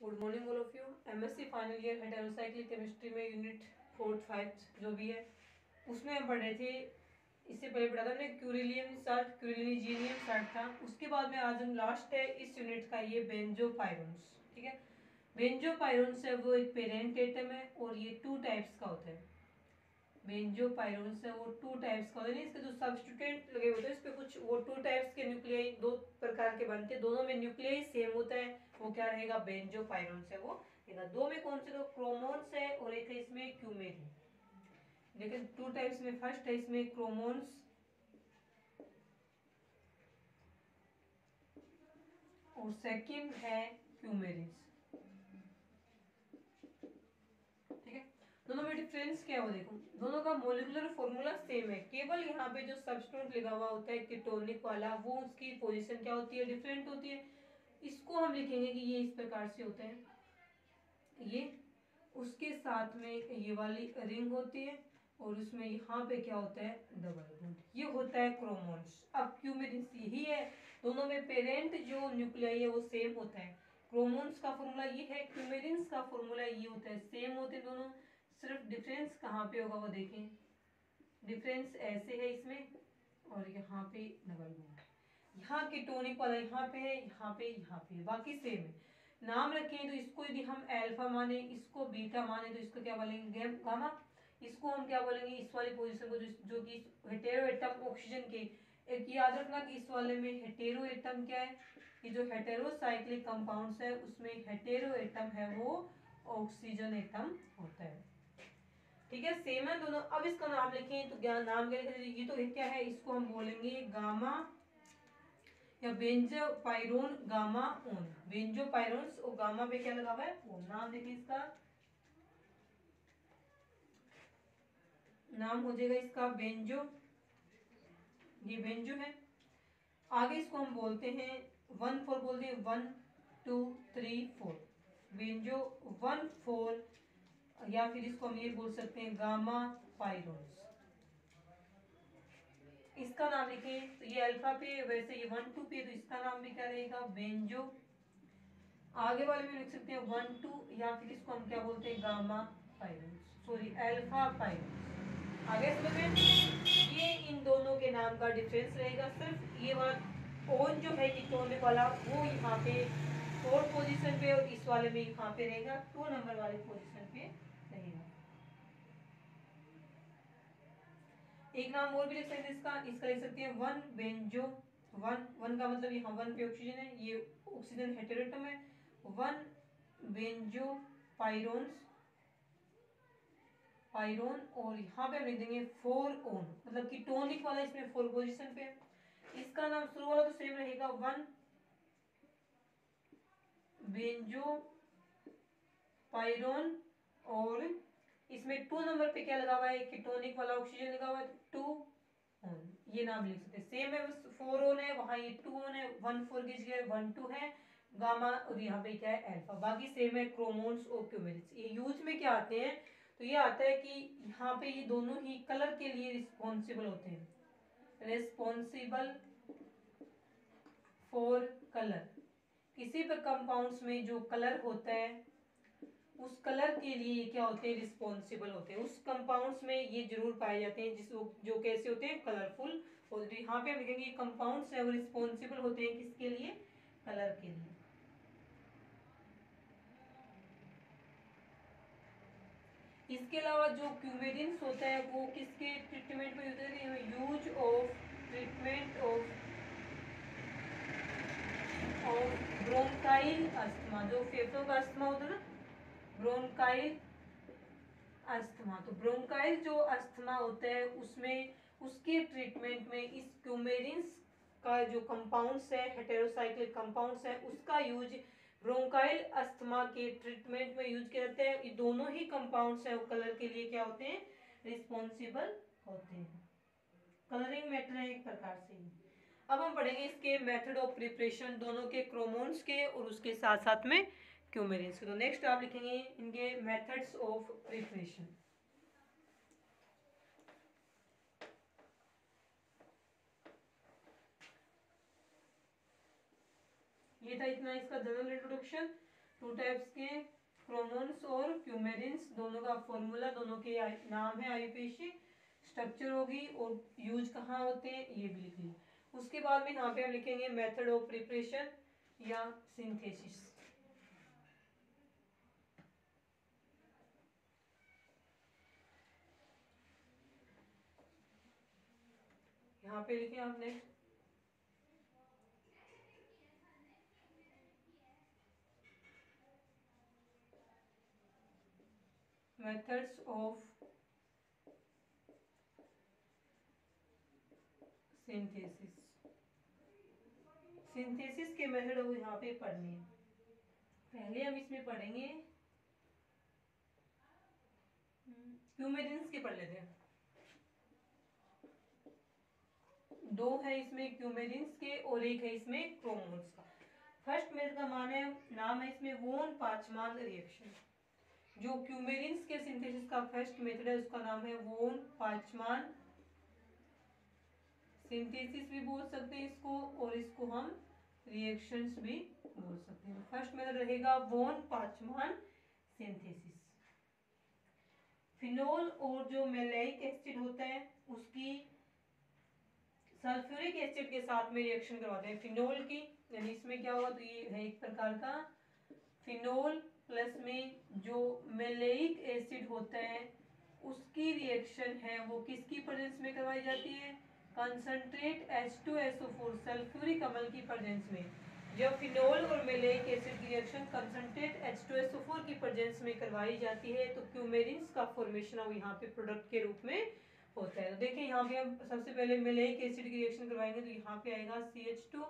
Good morning all of you. MSc final year heterocyclic chemistry में unit 4-5 जो भी है उसमें हम पढ़ रहे थे। इससे पहले पढ़ा था हमने क्यूरिलियम साल्ट, क्यूरिलिनीजियम साल्ट था। उसके बाद में आज हम लास्ट है इस यूनिट का ये बेंजोपायरोन्स। ठीक है, बेंजोपायरोन्स है वो एक पेरेंट एटम है और ये 2 टाइप्स का होता है। बेंजोपायरोन्स है वो 2 टाइप्स का होता है। इसके जो सब्स्टिट्यूएंट लगे होते हैं इस पे कुछ वो 2 टाइप्स के न्यूक्लियाई 2 प्रकार के बनते हैं, दोनों में न्यूक्लियाई सेम होता है। वो क्या रहेगा? बेंजोपायरोन्स है वो। दो में कौन से? दो क्रोमोन्स है और एक है इसमें क्यूमेरिन। लेकिन 2 टाइप्स में फर्स्ट है इसमें क्रोमोन्स और सेकंड है क्यूमेरिन्स। ठीक है, दोनों में डिफरेंस क्या हो देखो, दोनों का मोलिकुलर फॉर्मूला सेम है, केवल यहाँ पे जो सब्स्टिट्यूएंट लिखा हुआ होता है कीटोनिक वाला वो उसकी पोजीशन क्या होती है? डिफरेंट होती है। इसको हम लिखेंगे कि ये इस प्रकार से होते हैं, ये उसके साथ में ये वाली रिंग होती है और उसमें यहाँ पे क्या होता है? Double bond. ये होता है क्रोमोन्स। अब क्यूमेरिन्स यही है, दोनों में पेरेंट जो न्यूक्लियाई है वो सेम होता है। क्रोमोन्स का फॉर्मूला ये है, क्यूमेरिन्स का फॉर्मूला ये होता है, सेम होते हैं दोनों। सिर्फ डिफरेंस कहाँ पे होगा वो देखें, डिफरेंस ऐसे है इसमें और यहाँ पे डबल बॉन्ड। यहाँ कीटोनिक वाला यहाँ पे है, यहाँ पे बाकी सेम है। नाम रखें तो इसको यदि हम अल्फा माने, इसको बीटा माने तो इसको क्या बोलेंगे? गामा। इसको हम क्या बोलेंगे? इस वाली पोजीशन को जो कि हेटेरो एटम ऑक्सीजन के, एक याद रखना कि इस वाले में हेटेरो एटम क्या है कि जो हेटेरोसाइक्लिक कंपाउंड्स है उसमें हेटेरो एटम है वो ऑक्सीजन एटम होता है। ठीक है, सेम है दोनों। अब इसका नाम लिखें तो क्या नाम क्या लिखें? ये तो क्या है, इसको हम बोलेंगे गामा या बेंजोपायरोन गामा ओन। बेंजोपायरोन्स और गामा पे क्या लगा हुआ है? वो नाम देखिए, इसका नाम हो जाएगा इसका बेंजो। ये बेंजो है। आगे इसको हम बोलते हैं 1-4 बोलते हैं, 1-2-3-4 बेंजो 1-4, या फिर इसको हम ये बोल सकते हैं गामा पायरोन्स। इसका नाम लिखें तो ये अल्फा पे, वैसे ये 1-2 पे, तो इसका नाम भी क्या रहेगा? बेंजो। आगे वाले में लिख सकते हैं 1-2, या फिर इसको हम क्या बोलते हैं? Gamma pyrones, sorry alpha pyrones. आगे समझ में? ये इन दोनों के नाम का डिफरेंस रहेगा। सिर्फ ये वाला ओन जो है कीटोनिक वाला वो यहाँ पे 4th पोजीशन पे और इस वाले में यहाँ पे रहेगा 2 नंबर वाले पोजीशन पे रहेगा। एक नाम और भी लिख सकते हैं इसका लिख सकते हैं 1 बेंजो। 1 का मतलब यहाँ 1 पे ऑक्सीजन है, ये ऑक्सीजन हेटेरोएटम है। 1 बेंजो पायरोन्स, पायरोन, और यहाँ पे हम लिख देंगे 4 ओन, मतलब कीटोनिक वाला इसमें 4 पोजीशन पे। इसका नाम शुरू वाला तो सेम रहेगा 1 बेंजो पायरोन, और इसमें 2 नंबर पे क्या लगा हुआ है? कीटोनिक वाला ऑक्सीजन लगा हुआ है, 2 ओन। ये नाम लिख सकते हैं, सेम है, बस 4 ओन है, वहां ये 2 ओन है, 1-4 की जगह 1-2 है गामा, और यहाँ पे क्या है? अल्फा। बाकी सेम है क्रोमोन्स और क्यूमेरिन्स। ये यूज में क्या आते हैं? तो ये आता है कि यहाँ पे ये दोनों ही कलर के लिए रिस्पॉन्सिबल होते हैं, रिस्पॉन्सिबल फॉर कलर। किसी भी कंपाउंड्स में जो कलर होता है उस कलर के लिए ये क्या होते हैं? रिस्पॉन्सिबल होते हैं। उस कंपाउंड्स में ये जरूर पाए जाते हैं जिस जो कैसे होते हैं? कलरफुल। और यहाँ पे हम लिखेंगे कंपाउंड्स है वो रिस्पॉन्सिबल होते हैं किसके लिए? कलर के लिए। इसके अलावा जो क्यूमेरिन्स होता है वो किसके ट्रीटमेंट में यूज होता है? Use of treatment of bronchial asthma. जो फेफड़ों का अस्थमा होता है ना, ब्रोंकाइल अस्थमा। तो ब्रोंकाइल जो अस्थमा होता है उसमें उसके ट्रीटमेंट में इस क्यूमेरिन्स का जो कंपाउंड्स है, हेटेरोसाइक्लिक कंपाउंड्स है, उसका यूज ब्रोंकाइल अस्थमा के ट्रीटमेंट में यूज किया जाता है। ये दोनों ही कंपाउंड्स है वो कलर के लिए क्या होते हैं? रिस्पॉन्सिबल होते हैं। कलरिंग मैटर है एक प्रकार से। अब हम पढ़ेंगे इसके मेथड ऑफ प्रिपरेशन, दोनों के क्रोमोन्स के और उसके साथ साथ में क्यूमेरिन्स के। तो नेक्स्ट आप लिखेंगे इनके मेथड्स ऑफ प्रिपरेशन। ये था इतना इसका जनरल इंट्रोडक्शन। टू टाइप्स के क्रोमोन्स और क्यूमेरिन्स, दोनों का फॉर्मूला, दोनों के नाम है आईयूपीएसी, स्ट्रक्चर होगी और यूज कहाँ होते हैं ये भी लिख लीजिए। उसके बाद में यहाँ पे हम लिखेंगे मेथड ऑफ प्रिपरेशन या सिंथेसिस। यहाँ पे लिखे आपने मेथड्स ऑफ सिंथेसिस। सिंथेसिस के मेथड वो यहाँ पे पढ़ने हैं। पहले हम इसमें पढ़ेंगे क्यूमेरिन्स के, पढ़ लेते हैं। दो है इसमें क्यूमेरिन्स के और एक है इसमें क्रोमोन्स का। फर्स्ट मेथड का नाम है इसमें वोन पाचमान रिएक्शन। जो क्यूमेरिन्स के सिंथेसिस का फर्स्ट मेथड है उसका नाम है वोन पाचमान सिंथेसिस भी बोल सकते हैं इसको, और इसको हम रिएक्शंस भी बोल सकते हैं। फर्स्ट मेथड रहेगा वोन पाचमान सिंथेसिस। फिनोल और जो मेलाइक एसिड होता है उसकी सल्फ्यूरिक एसिड के साथ में रिएक्शन करवाते हैं फिनोल की, यानी इसमें क्या हुआ, तो ये है एक प्रकार का फिनोल प्लस में जो मेलाइक एसिड होता है उसकी रिएक्शन है वो किसकी प्रेजेंस में करवाई जाती है, कंसंट्रेट H2SO4 सल्फ्यूरिक अम्ल की प्रेजेंस में। जब फिनोल और मेलाइक एसिड की रिएक्शन कंसंट्रेट H2SO4 की प्रेजेंस में करवाई जाती है तो क्यूमेरिन्स का फॉर्मेशन अब यहाँ पे प्रोडक्ट के रूप में होता है। तो देखिए यहाँ पे हम सबसे पहले मेलाइक एसिड की रिएक्शन करवाएंगे तो यहाँ पे आएगा CH2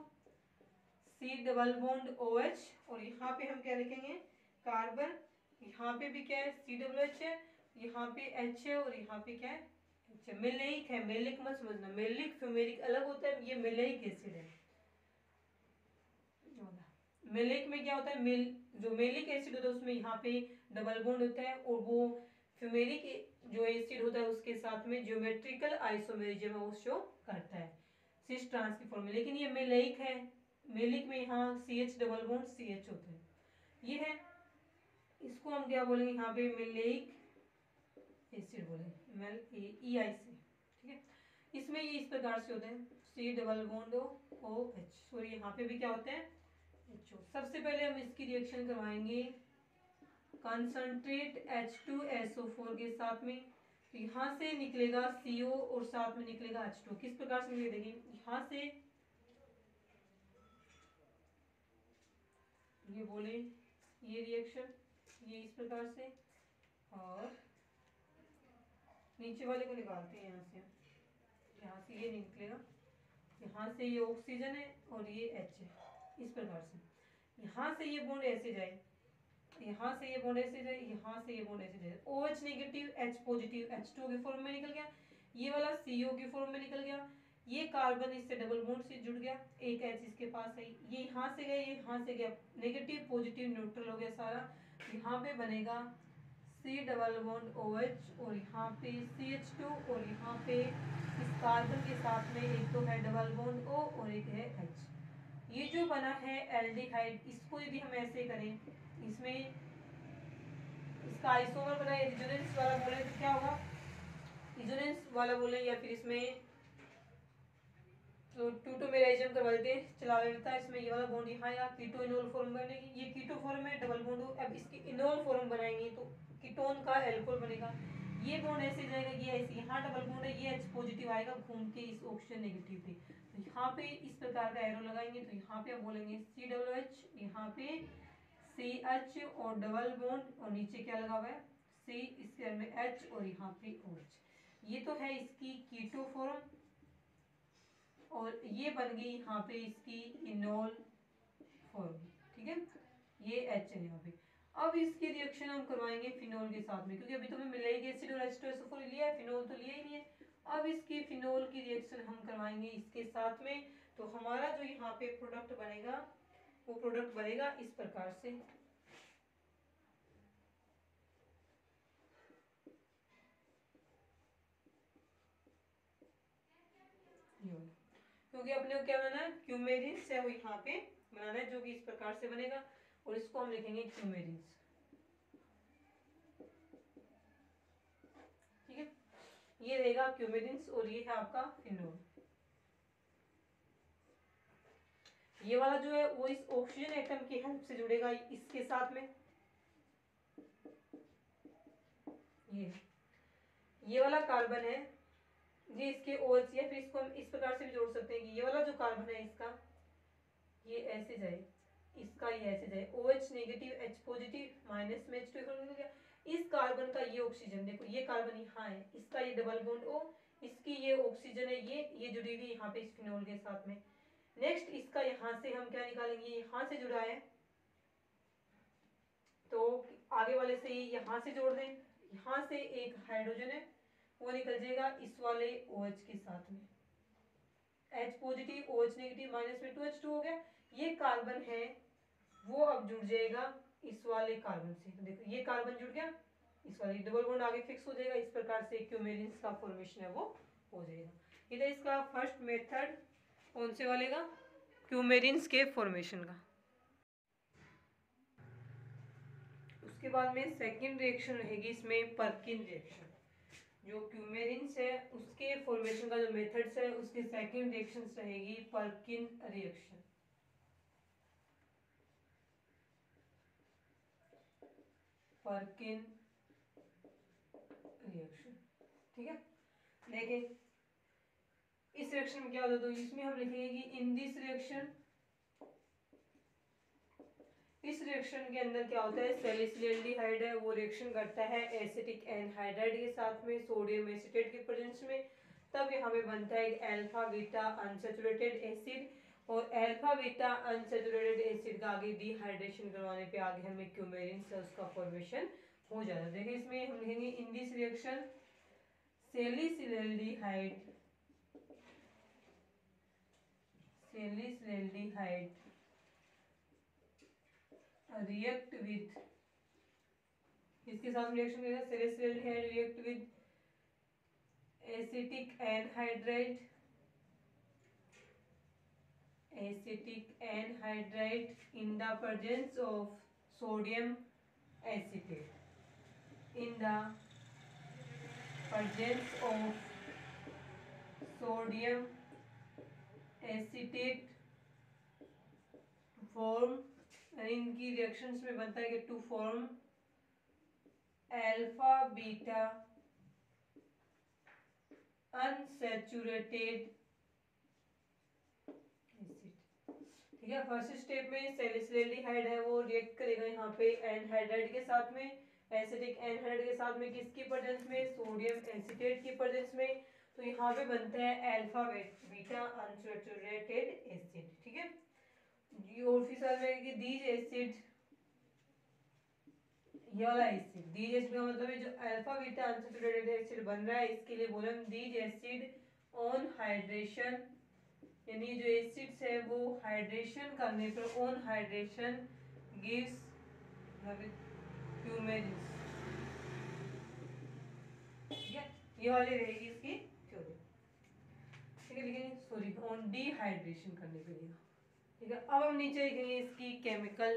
C double bond OH, और यहाँ पे हम क्या लिखेंगे कार्बन, यहाँ पे भी क्या है COH है, यहाँ पे H है और यहाँ पे क्या है H है। मेलाइक है, मेलिक मत समझना, मेलिक फ्यूमेरिक अलग होता है, ये मेलाइक एसिड है। मेलिक में क्या होता है, जो मेलिक एसिड होता है उसमें यहाँ पे डबल बॉन्ड होता है और वो फ्यूमेरिक जो एसिड होता है उसके साथ में ज्योमेट्रिकल आइसोमेरिज्म वो शो करता है सिस ट्रांस की फॉर्म में। लेकिन ये मेलाइक है, मेलिक में यहाँ CH डबल बॉन्ड CH होता है, ये है। इसको हम क्या बोलेंगे यहाँ पे मेलाइक एसिड बोलेंगे, मेल EI से, ठीक है। इसमें ये इस प्रकार से होते हैं C double bond OH, sorry यहाँ पे भी क्या होते हैं HO। सबसे पहले हम इसकी रिएक्शन करवाएंगे कंसंट्रेट H2SO4 के साथ में, तो यहाँ से निकलेगा CO और साथ में निकलेगा H2। किस प्रकार से निकलेगा, देखिए यहाँ से ये बोले ये रिएक्शन ये इस प्रकार से, और नीचे वाले को निकालते हैं यहाँ से ये निकलेगा, यहाँ से ये ऑक्सीजन है और ये H है, इस प्रकार से। यहाँ से ये बॉन्ड ऐसे जाए, यहाँ से ये बॉन्ड ऐसे जाए, यहाँ से ये बॉन्ड ऐसे जाए, OH negative H positive H2 के फॉर्म में निकल गया, ये वाला CO के फॉर्म में निकल गया, ये कार्बन इससे डबल बॉन्ड से जुड़ गया, एक H इसके पास है, ये यहाँ से गया, ये यहाँ से गया, नेगेटिव पॉजिटिव न्यूट्रल हो गया सारा। यहाँ पे बनेगा C डबल बॉन्ड OH और यहाँ पे CH2 और यहाँ पे इस कार्बन के साथ में एक तो है डबल बॉन्ड O और एक है H। ये जो बना है एल्डिहाइड, इसको यदि हम ऐसे करें, इसमें इसका आइसोमर बना है, रेजोनेंस वाला बोले तो क्या होगा, रेजोनेंस वाला बोले या फिर इसमें तो टूटोमेराइज्म करवा देते हैं, चला देता है। इसमें ये वाला बॉन्ड यहाँ आएगा, कीटो इनोल फॉर्म बनेगी, ये कीटो फॉर्म है डबल बॉन्ड हो, अब इसकी इनोल फॉर्म बनाएंगे तो कीटोन का एल्कोहल बनेगा, ये बॉन्ड ऐसे जाएगा, ये ऐसे, यहाँ डबल बॉन्ड है, ये H पॉजिटिव आएगा घूम के इस ऑक्सीजन नेगेटिव पे, तो यहाँ पे इस प्रकार का एरो लगाएंगे, तो यहाँ पे आप बोलेंगे COH, यहाँ पे CH और डबल बॉन्ड और नीचे क्या लगा हुआ है C, इसके में H और यहाँ पे OH। ये तो है इसकी कीटो फॉर्म, और ये बन गई यहाँ पे इसकी इनोल फॉर्म, ठीक है, ये H है यहाँ पे। अब इसकी रिएक्शन हम करवाएंगे फिनोल के साथ में, क्योंकि अभी तो हमें मिलेगा एसिड और H2SO4 लिया है, फिनोल तो लिया ही नहीं है। अब इसकी फिनोल की रिएक्शन हम करवाएंगे इसके साथ में, तो हमारा जो यहाँ पे प्रोडक्ट बनेगा वो प्रोडक्ट बनेगा इस प्रकार से। क्योंकि अपने को क्या बनाना है, क्यूमेरिन्स है वो यहाँ पे बनाना है, जो कि इस प्रकार से बनेगा। और इसको हम लिखेंगे क्यूमेरिन्स। ठीक है, ये रहेगा क्यूमेरिन्स और ये है आपका फिनोल। ये वाला जो है वो इस ऑक्सीजन एटम की हेल्प से जुड़ेगा इसके साथ में। ये वाला कार्बन है, ये इसके OH, या फिर इसको हम इस प्रकार से भी जोड़ सकते हैं कि ये वाला जो कार्बन है इसका ये ऐसे जाए, इसका ये ऐसे जाए, OH negative H positive minus में H2 हो गया। इस कार्बन का ये ऑक्सीजन, देखो ये कार्बन यहाँ है, इसका ये डबल बॉन्ड O, इसकी ये ऑक्सीजन है, ये जुड़ी हुई यहाँ पे इस फिनोल के साथ में। नेक्स्ट इसका यहाँ से हम क्या निकालेंगे, यहाँ से जुड़ा है तो आगे वाले से यहाँ से जोड़ दें, यहाँ से एक हाइड्रोजन है वो निकल जाएगा इस वाले OH के साथ में, H positive OH negative minus में 2H2 हो गया। ये कार्बन है वो अब जुड़ जाएगा इस वाले कार्बन से, तो देखो ये कार्बन जुड़ गया, इस वाले डबल बॉन्ड आगे फिक्स हो जाएगा। इस प्रकार से क्यूमेरिन्स का फॉर्मेशन है वो हो जाएगा। ये था इसका फर्स्ट मेथड, कौन से वाले का, क्यूमेरिन्स के फॉर्मेशन का। उसके बाद में सेकंड रिएक्शन रहेगी इसमें पर्किन रिएक्शन। जो क्यूमेरिन्स है उसके फॉर्मेशन का जो मेथड्स है उसकी सेकंड रिएक्शन रहेगी पर्किन रिएक्शन। पर्किन रिएक्शन, ठीक है। देखिए इस रिएक्शन में क्या होता है, तो इसमें हम लिखेंगे कि इन दिस रिएक्शन, इस रिएक्शन के अंदर क्या होता है, सैलिसिलडिहाइड है वो रिएक्शन करता है एसिटिक एनहाइड्राइड के साथ में सोडियम एसीटेट के प्रेजेंस में। तब यहाँ पे बनता है अल्फा बीटा अनसैचुरेटेड एसिड, और अल्फा बीटा अनसैचुरेटेड एसिड का आगे डिहाइड्रेशन करवाने पे आगे हमें क्यूमेरिन्स है उसका फॉर्मेशन हो जाता है। देखिए इसमें हम लिखेंगे in this reaction salicylaldehyde react with, इसके साथ रिएक्शन करेगा salicylaldehyde react with acetic anhydride, in the presence of sodium acetate, in the presence of sodium acetate form, इनकी रिएक्शंस में बनता है कि to form alpha beta unsaturated acid. ठीक है, फर्स्ट स्टेप में सैलिसिलडिहाइड है वो रिएक्ट करेगा यहाँ पे एनहाइड्राइड के साथ में, एसिटिक एनहाइड्राइड के साथ में, किसकी प्रेजेंस में, सोडियम एसीटेट की प्रेजेंस में। तो यहाँ पे बनता है अल्फा बीटा अनसैचुरेटेड एसिड। ठीक है, और फिर सर में दीज एसिड, ये वाला एसिड दीज एसिड का मतलब है जो अल्फा बीटा अनसैचुरेटेड एसिड बन रहा है इसके लिए बोले हम दीज एसिड ऑन हाइड्रेशन, यानी जो एसिड्स है वो हाइड्रेशन करने पर ऑन हाइड्रेशन गिव्स क्यूमेरिन्स। ठीक है, ये वाली रहेगी इसकी थ्योरी। ठीक है, लेकिन सॉरी ऑन डिहाइड्रेशन करने के लिए। ठीक है, अब हम नीचे देखेंगे इसकी केमिकल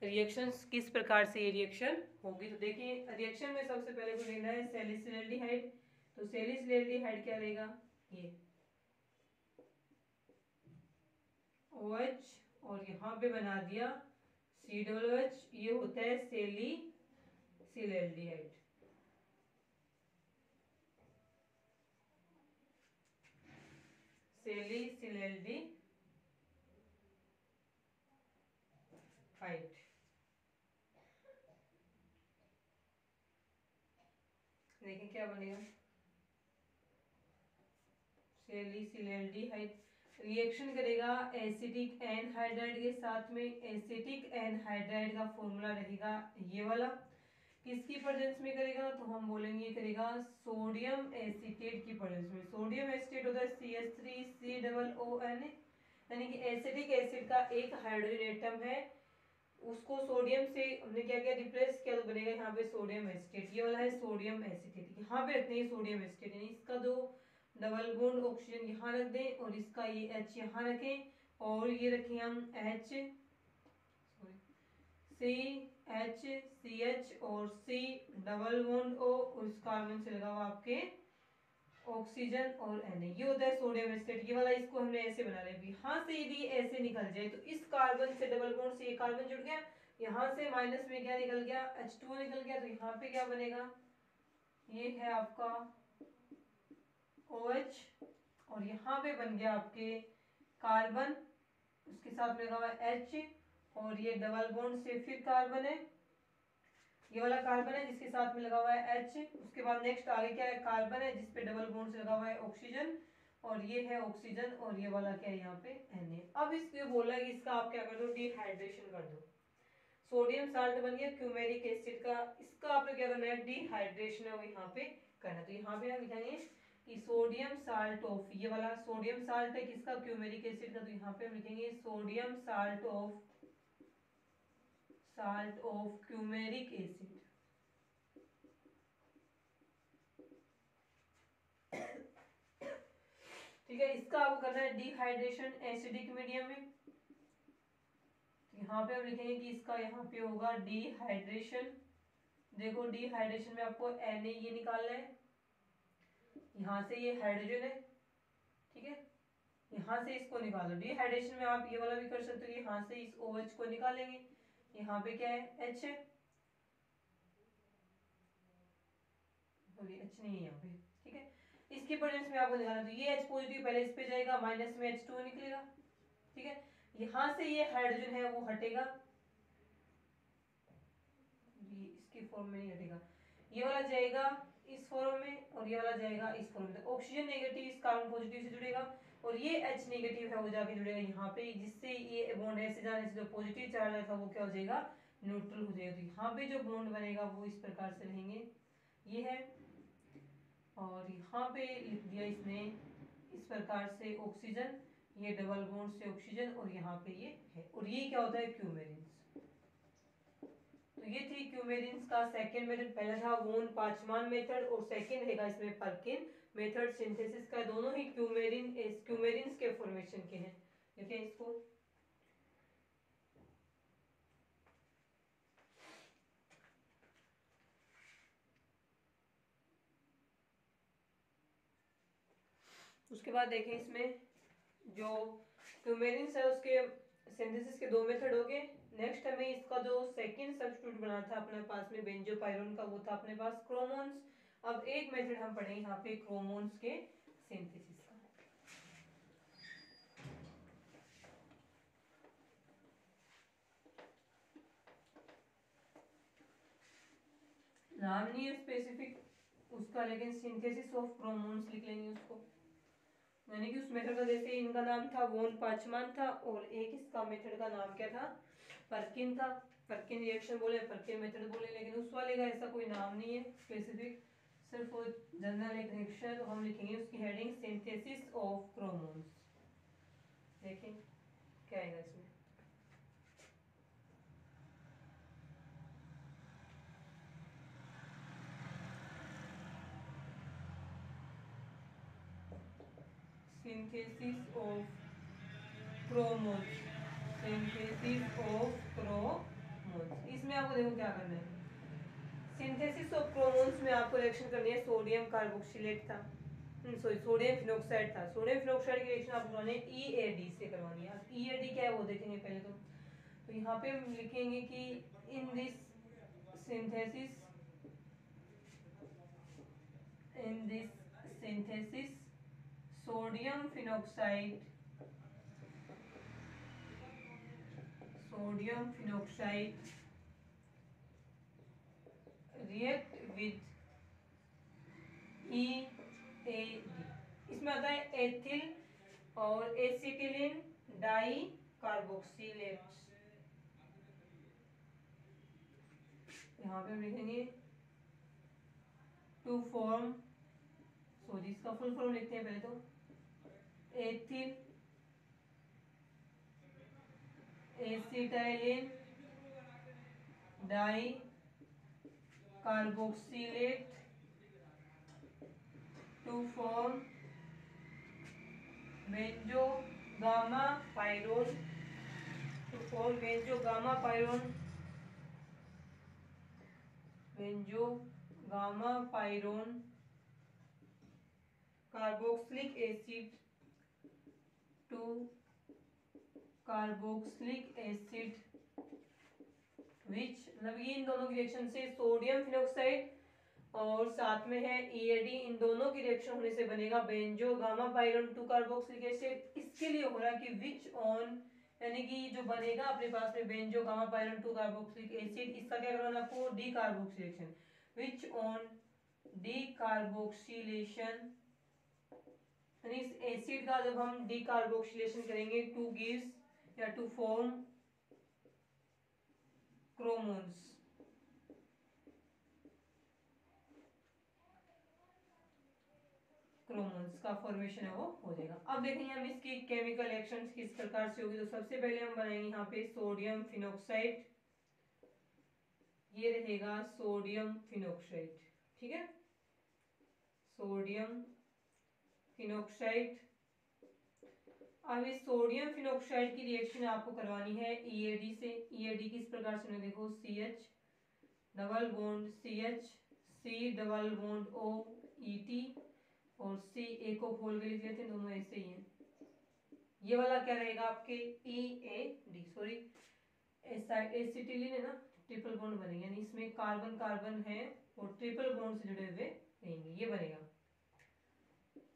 रिएक्शंस किस प्रकार से ये रिएक्शन होगी। तो देखिए रिएक्शन में सबसे पहले को लेना है सैलिसिलडिहाइड, तो सैलिसिलडिहाइड क्या रहेगा, ये OH और यहाँ पे बना दिया COOH, ये होता है सैलिसिलडिहाइड। सैलिसिलडिहाइड, देखिए क्या बनेगा, सैलिसिलडिहाइड रिएक्शन करेगा एसिटिक एनहाइड्राइड के साथ में। एसिटिक एनहाइड्राइड का फॉर्मूला रहेगा ये वाला, किसकी प्रेजेंस में करेगा, तो हम बोलेंगे करेगा सोडियम एसीटेट की प्रेजेंस में। सोडियम एसीटेट होता है CH3COON, यानी कि एसिटिक एसिड का एक हाइड्रोजन एटम है, उसको सोडियम से हमने क्या किया, रिप्लेस किया, तो बनेगा यहाँ पे सोडियम एसीटेट। ये वाला है सोडियम एसीटेट, यहाँ पे रखते हैं सोडियम एसीटेट, यानी इसका जो डबल बॉन्ड ऑक्सीजन यहाँ रख दें और इसका ये H यहाँ रखें, और ये रखें हम H CH और C डबल बॉन्ड O, उस कार्बन से लगा हुआ आपके ऑक्सीजन और Na, ये होता है सोडियम एसिड। ये वाला इसको हमने ऐसे बना लिया। यहाँ से यदि ऐसे निकल जाए तो इस कार्बन से डबल बॉन्ड से ये कार्बन जुड़ गया, यहाँ से माइनस में क्या निकल गया, H2O निकल गया, तो यहाँ पे क्या बनेगा, ये है आपका OH, और यहाँ पे बन गया आपके कार्बन, उसके साथ में लगा हुआ H, और ये डबल बॉन्ड से फिर कार्बन है, ये वाला कार्बन है जिसके साथ में लगा हुआ है H। उसके बाद नेक्स्ट आगे क्या है, कार्बन है जिसपे डबल बॉन्ड से लगा हुआ है ऑक्सीजन, और ये है ऑक्सीजन, और ये वाला क्या है यहाँ पे Na। अब इसको बोला है कि इसका आप क्या कर दो, डिहाइड्रेशन कर दो। सोडियम साल्ट बन गया क्यूमेरिक एसिड का, इसका आपको क्या करना है, डिहाइड्रेशन है वो यहाँ पे करना। तो यहाँ पे हम लिखेंगे कि सोडियम साल्ट ऑफ, ये वाला सोडियम साल्ट है किसका, क्यूमेरिक एसिड का, तो यहाँ पे हम लिखेंगे सोडियम साल्ट ऑफ क्यूमेरिक एसिड। ठीक है, इसका आपको करना है डिहाइड्रेशन एसिडिक मीडियम में। यहाँ पे हम लिखेंगे कि इसका यहाँ पे होगा डिहाइड्रेशन। देखो डिहाइड्रेशन में आपको Na ये निकालना है, यहाँ से ये हाइड्रोजन है, ठीक है, यहाँ से इसको निकालो। डिहाइड्रेशन में आप ये वाला भी कर सकते हो, यहाँ से इस OH को निकालेंगे, यहाँ पे क्या है H है, H नहीं है यहाँ पे, ठीक है। इसकी प्रेजेंस में आपको निकालना, तो ये H पॉजिटिव पहले इस पे जाएगा, माइनस में H2 निकलेगा, ठीक है। यहाँ से ये हाइड्रोजन है वो हटेगा, ये इसके फॉर्म में नहीं हटेगा, ये वाला जाएगा इस फॉर्म में, और ये वाला जाएगा इस फॉर्म में। तो ऑक्सीजन नेगेटिव इस कार्बन पॉजिटिव से जुड़ेगा, और ये H नेगेटिव है वो जाके जुड़ेगा यहाँ पे, जिससे ये बॉन्ड ऐसे जाने से जो पॉजिटिव चार्ज था वो क्या हो जाएगा, न्यूट्रल हो जाएगा। तो यहाँ पे जो बॉन्ड बनेगा वो इस प्रकार से रहेंगे, ये है, और यहाँ पे लिख दिया इसने इस प्रकार से ऑक्सीजन, ये डबल बॉन्ड से ऑक्सीजन, और यहाँ पे ये है, और ये क्या होता है, क्यूमेरिन्स। तो ये थी क्यूमेरिन्स का सेकंड मेथड। पहला था वोन पाचमान मेथड, और सेकंड रहेगा इसमें पर्किन मेथड सिंथेसिस का। दोनों ही क्यूमेरिन्स के फॉर्मेशन के हैं। देखिए इसको, उसके बाद देखें इसमें जो क्यूमेरिन्स है उसके सिंथेसिस के दो मेथड हो गए। नेक्स्ट हमें इसका जो सेकंड सब्स्टिट्यूट बना था अपने पास में बेंजोपायरोन का, वो था अपने पास क्रोमोन्स। अब एक मेथड हम पढ़ेंगे यहाँ पे क्रोमोन्स के सिंथेसिस का। नाम नहीं है स्पेसिफिक उसका, लेकिन सिंथेसिस ऑफ क्रोमोन्स लिख लेंगे उसको, यानी कि उस मेथड का जैसे इनका नाम था वोन पाचमान था, और एक इसका मेथड का नाम क्या था, पर्किन था। पर्किन रिएक्शन बोले, पर्किन मेथड बोले, लेकिन उस वाले का ऐसा कोई नाम नहीं है स्पेसिफिक, सिर्फ वो जनरल एक रिएक्शन। तो हम लिखेंगे उसकी हेडिंग सिंथेसिस ऑफ क्रोमोन्स। देखें क्या आएगा इसमें, सिंथेसिस ऑफ क्रोमोन्स, सिंथेसिस ऑफ क्रोमोन्स। इसमें आपको देखो क्या करना है, सिंथेसिस ऑफ क्रोमोन्स में आपको रिएक्शन करनी है, सोडियम कार्बोक्सिलेट था, सॉरी सोडियम फिनोक्साइड था, सोडियम फिनोक्साइड की रिएक्शन आपको करवानी है EAD से करवानी है। अब EAD क्या है वो देखेंगे पहले तो यहाँ पे हम लिखेंगे कि in this synthesis sodium phenoxide react with EAD। इसमें आता है एथिल और एसिटिलीन डाई कार्बोक्सिलेट। यहाँ पे हम लिखेंगे टू फॉर्म, सॉरी इसका फुल फॉर्म लिखते हैं पहले तो, ethyl acetylene dicarboxylate to form benzo gamma pyrone, benzo gamma pyrone carboxylic acid to carboxylic acid which, मतलब ये इन दोनों की रिएक्शन से सोडियम फिनोक्साइड और साथ में है EAD, इन दोनों की रिएक्शन होने से बनेगा benzo gamma pyrone to carboxylic acid. इसके लिए हो रहा है कि विच ऑन, यानी कि जो बनेगा अपने पास में benzo gamma pyrone to carboxylic acid, इसका क्या करना है आपको, डीकार्बोक्सिलेशन। विच ऑन डीकार्बोक्सिलेशन, यानी इस एसिड का जब हम डीकार्बोक्सिलेशन करेंगे टू गिव्स या टू फॉर्म क्रोमोन्स, क्रोमोन्स का फॉर्मेशन है वो हो जाएगा। अब देखेंगे हम इसकी केमिकल एक्शंस किस प्रकार से होगी। तो सबसे पहले हम बनाएंगे यहाँ पे सोडियम फिनोक्साइड, ये रहेगा सोडियम फिनोक्साइड, ठीक है, सोडियम फिनोक्साइड। अब इस सोडियम फिनोक्साइड की रिएक्शन आपको करवानी है EAD से। EAD किस प्रकार से, देखो CH double bond CH, C double bond O ET और C एक को खोल के लिख लेते हैं, दोनों ऐसे ही हैं। ये वाला क्या रहेगा आपके EAD, सॉरी एसिटिलीन है ना, ट्रिपल बॉन्ड बनेगा, यानी इसमें कार्बन कार्बन है और ट्रिपल बॉन्ड से जुड़े हुए रहेंगे, ये बनेगा।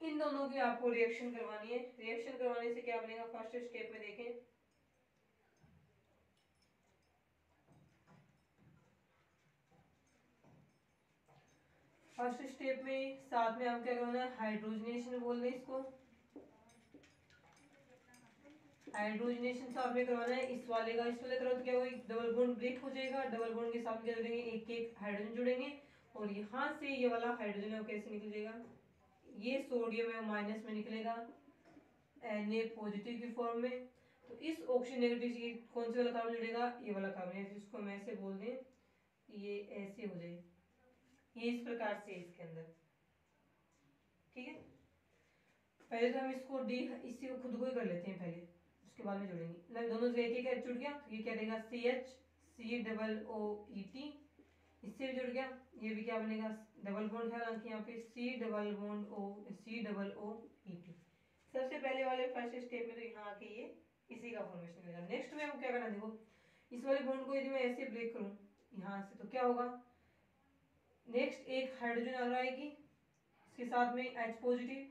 इन दोनों की आपको रिएक्शन करवानी है। रिएक्शन करवाने से क्या बनेगा, फर्स्ट स्टेप में देखें, फर्स्ट स्टेप में साथ में हम क्या करवाना है, हाइड्रोजनेशन बोल रहे हैं इसको, हाइड्रोजनेशन साथ में करवाना है। इस वाले का इस वाले करो तो क्या होगा, डबल बॉन्ड ब्रेक हो जाएगा, डबल बॉन्ड के साथ क्या जुड़ेंगे, एक एक हाइड्रोजन जुड़ेंगे और यहाँ से ये वाला हाइड्रोजन है कैसे निकल जाएगा, ये सोडियम है माइनस में निकलेगा Na पॉजिटिव की फॉर्म में। तो इस ऑक्सीजन नेगेटिव कौन से वाला कार्बन जुड़ेगा, ये वाला कार्बन है, जिसको हम ऐसे बोल दें, ये ऐसे हो जाए, ये इस प्रकार से इसके अंदर, ठीक है। पहले तो हम इसको डी, इसी को खुद को ही कर लेते हैं पहले, उसके बाद में जोड़ेंगे। मतलब दोनों से एक एक जुड़ गया तो ये क्या देगा CH C double O E T, इससे भी जुड़ गया, ये भी क्या बनेगा, डबल बॉन्ड है हालांकि यहाँ पे C double bond O C double O E T। सबसे पहले वाले फर्स्ट स्टेप में तो यहाँ आके ये इसी का फॉर्मेशन मिलेगा। नेक्स्ट में हम क्या करना, देखो इस वाले बॉन्ड को यदि मैं ऐसे ब्रेक करूँ यहाँ से तो क्या होगा, नेक्स्ट एक हाइड्रोजन आ आएगी, इसके साथ में H पॉजिटिव,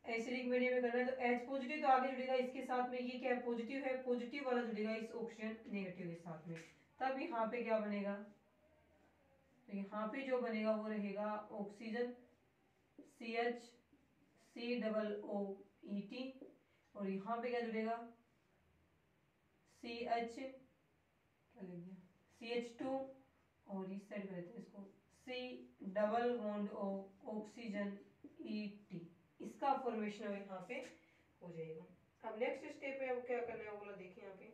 एसिडिक मीडियम में करना है तो H पॉजिटिव तो आगे जुड़ेगा, इसके साथ में ये क्या है, पॉजिटिव है, पॉजिटिव वाला जुड़ेगा इस ऑक्सीजन नेगेटिव के साथ में, तब यहाँ पे क्या बनेगा, तो यहाँ पे जो बनेगा वो रहेगा oxygen CH C double O E T और यहाँ पे क्या जुड़ेगा CH, क्या लिख दिया CH2 और इस साइड पे लेते हैं इसको C double bond O oxygen ET, इसका फॉर्मेशन अब यहाँ पे हो जाएगा। अब नेक्स्ट स्टेप में अब क्या करना है वो वाला देखिए, यहाँ पे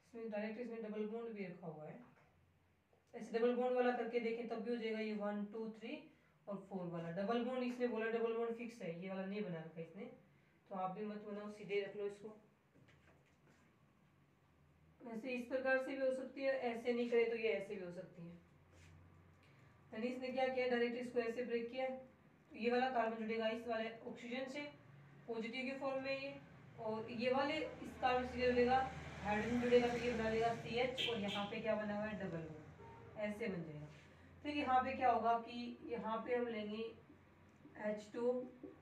इसमें डायरेक्ट इसमें डबल बॉन्ड भी रखा हुआ है, ऐसे डबल बॉन्ड वाला करके देखें तब भी हो जाएगा। ये 1 2 3 और 4 वाला डबल बॉन्ड, इसने बोला डबल बॉन्ड फिक्स है, ये वाला नहीं बना रखा इसने, तो आप भी मत बनाओ, सीधे रख लो इसको। ऐसे इस प्रकार से भी हो सकती है, ऐसे नहीं करे तो ये ऐसे भी हो सकती है। यानी इसने क्या किया, डायरेक्ट इसको ऐसे ब्रेक किया, तो ये वाला कार्बन जुड़ेगा इस वाले ऑक्सीजन से पॉजिटिव के फॉर्म में ये, और ये वाले इस कार्बन से जुड़ेगा हाइड्रोजन जुड़ेगा तो ये बना देगा CH और यहाँ पे क्या बना हुआ है डबल बॉन्ड, ऐसे बन जाएगा। फिर यहाँ पे क्या होगा कि यहाँ पे हम लेंगे H2,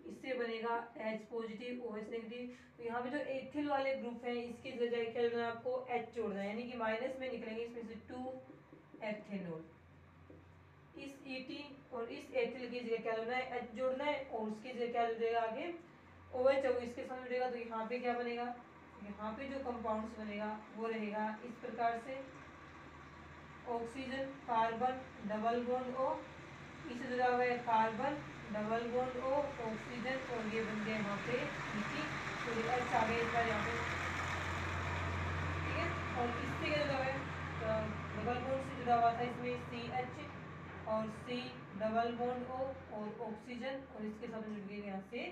इससे बनेगा H पॉजिटिव OH नेगेटिव, तो यहाँ पे जो एथिल वाले ग्रुप हैं इसकी जगह क्या जोड़ना है आपको, H जोड़ना है, यानी कि माइनस में निकलेंगे इसमें से 2 एथेनॉल, इस ET और इस एथिल की जगह क्या जोड़ना है, H जोड़ना है और उसकी जगह क्या जुड़ेगा आगे OH, और इसके साथ जुड़ेगा तो यहाँ पे क्या बनेगा, यहाँ पे जो कंपाउंड्स बनेगा वो रहेगा इस प्रकार से, oxygen carbon double bond O, इसे जुड़ा हुआ है carbon double bond O oxygen और ये बन गया यहाँ पे ET, तो ये H आ गया इस बार यहाँ पे, ठीक है। और इससे क्या जुड़ा हुआ है, डबल बॉन्ड से जुड़ा हुआ था इसमें CH और C डबल बॉन्ड O और ऑक्सीजन और इसके साथ जुड़ गए यहाँ से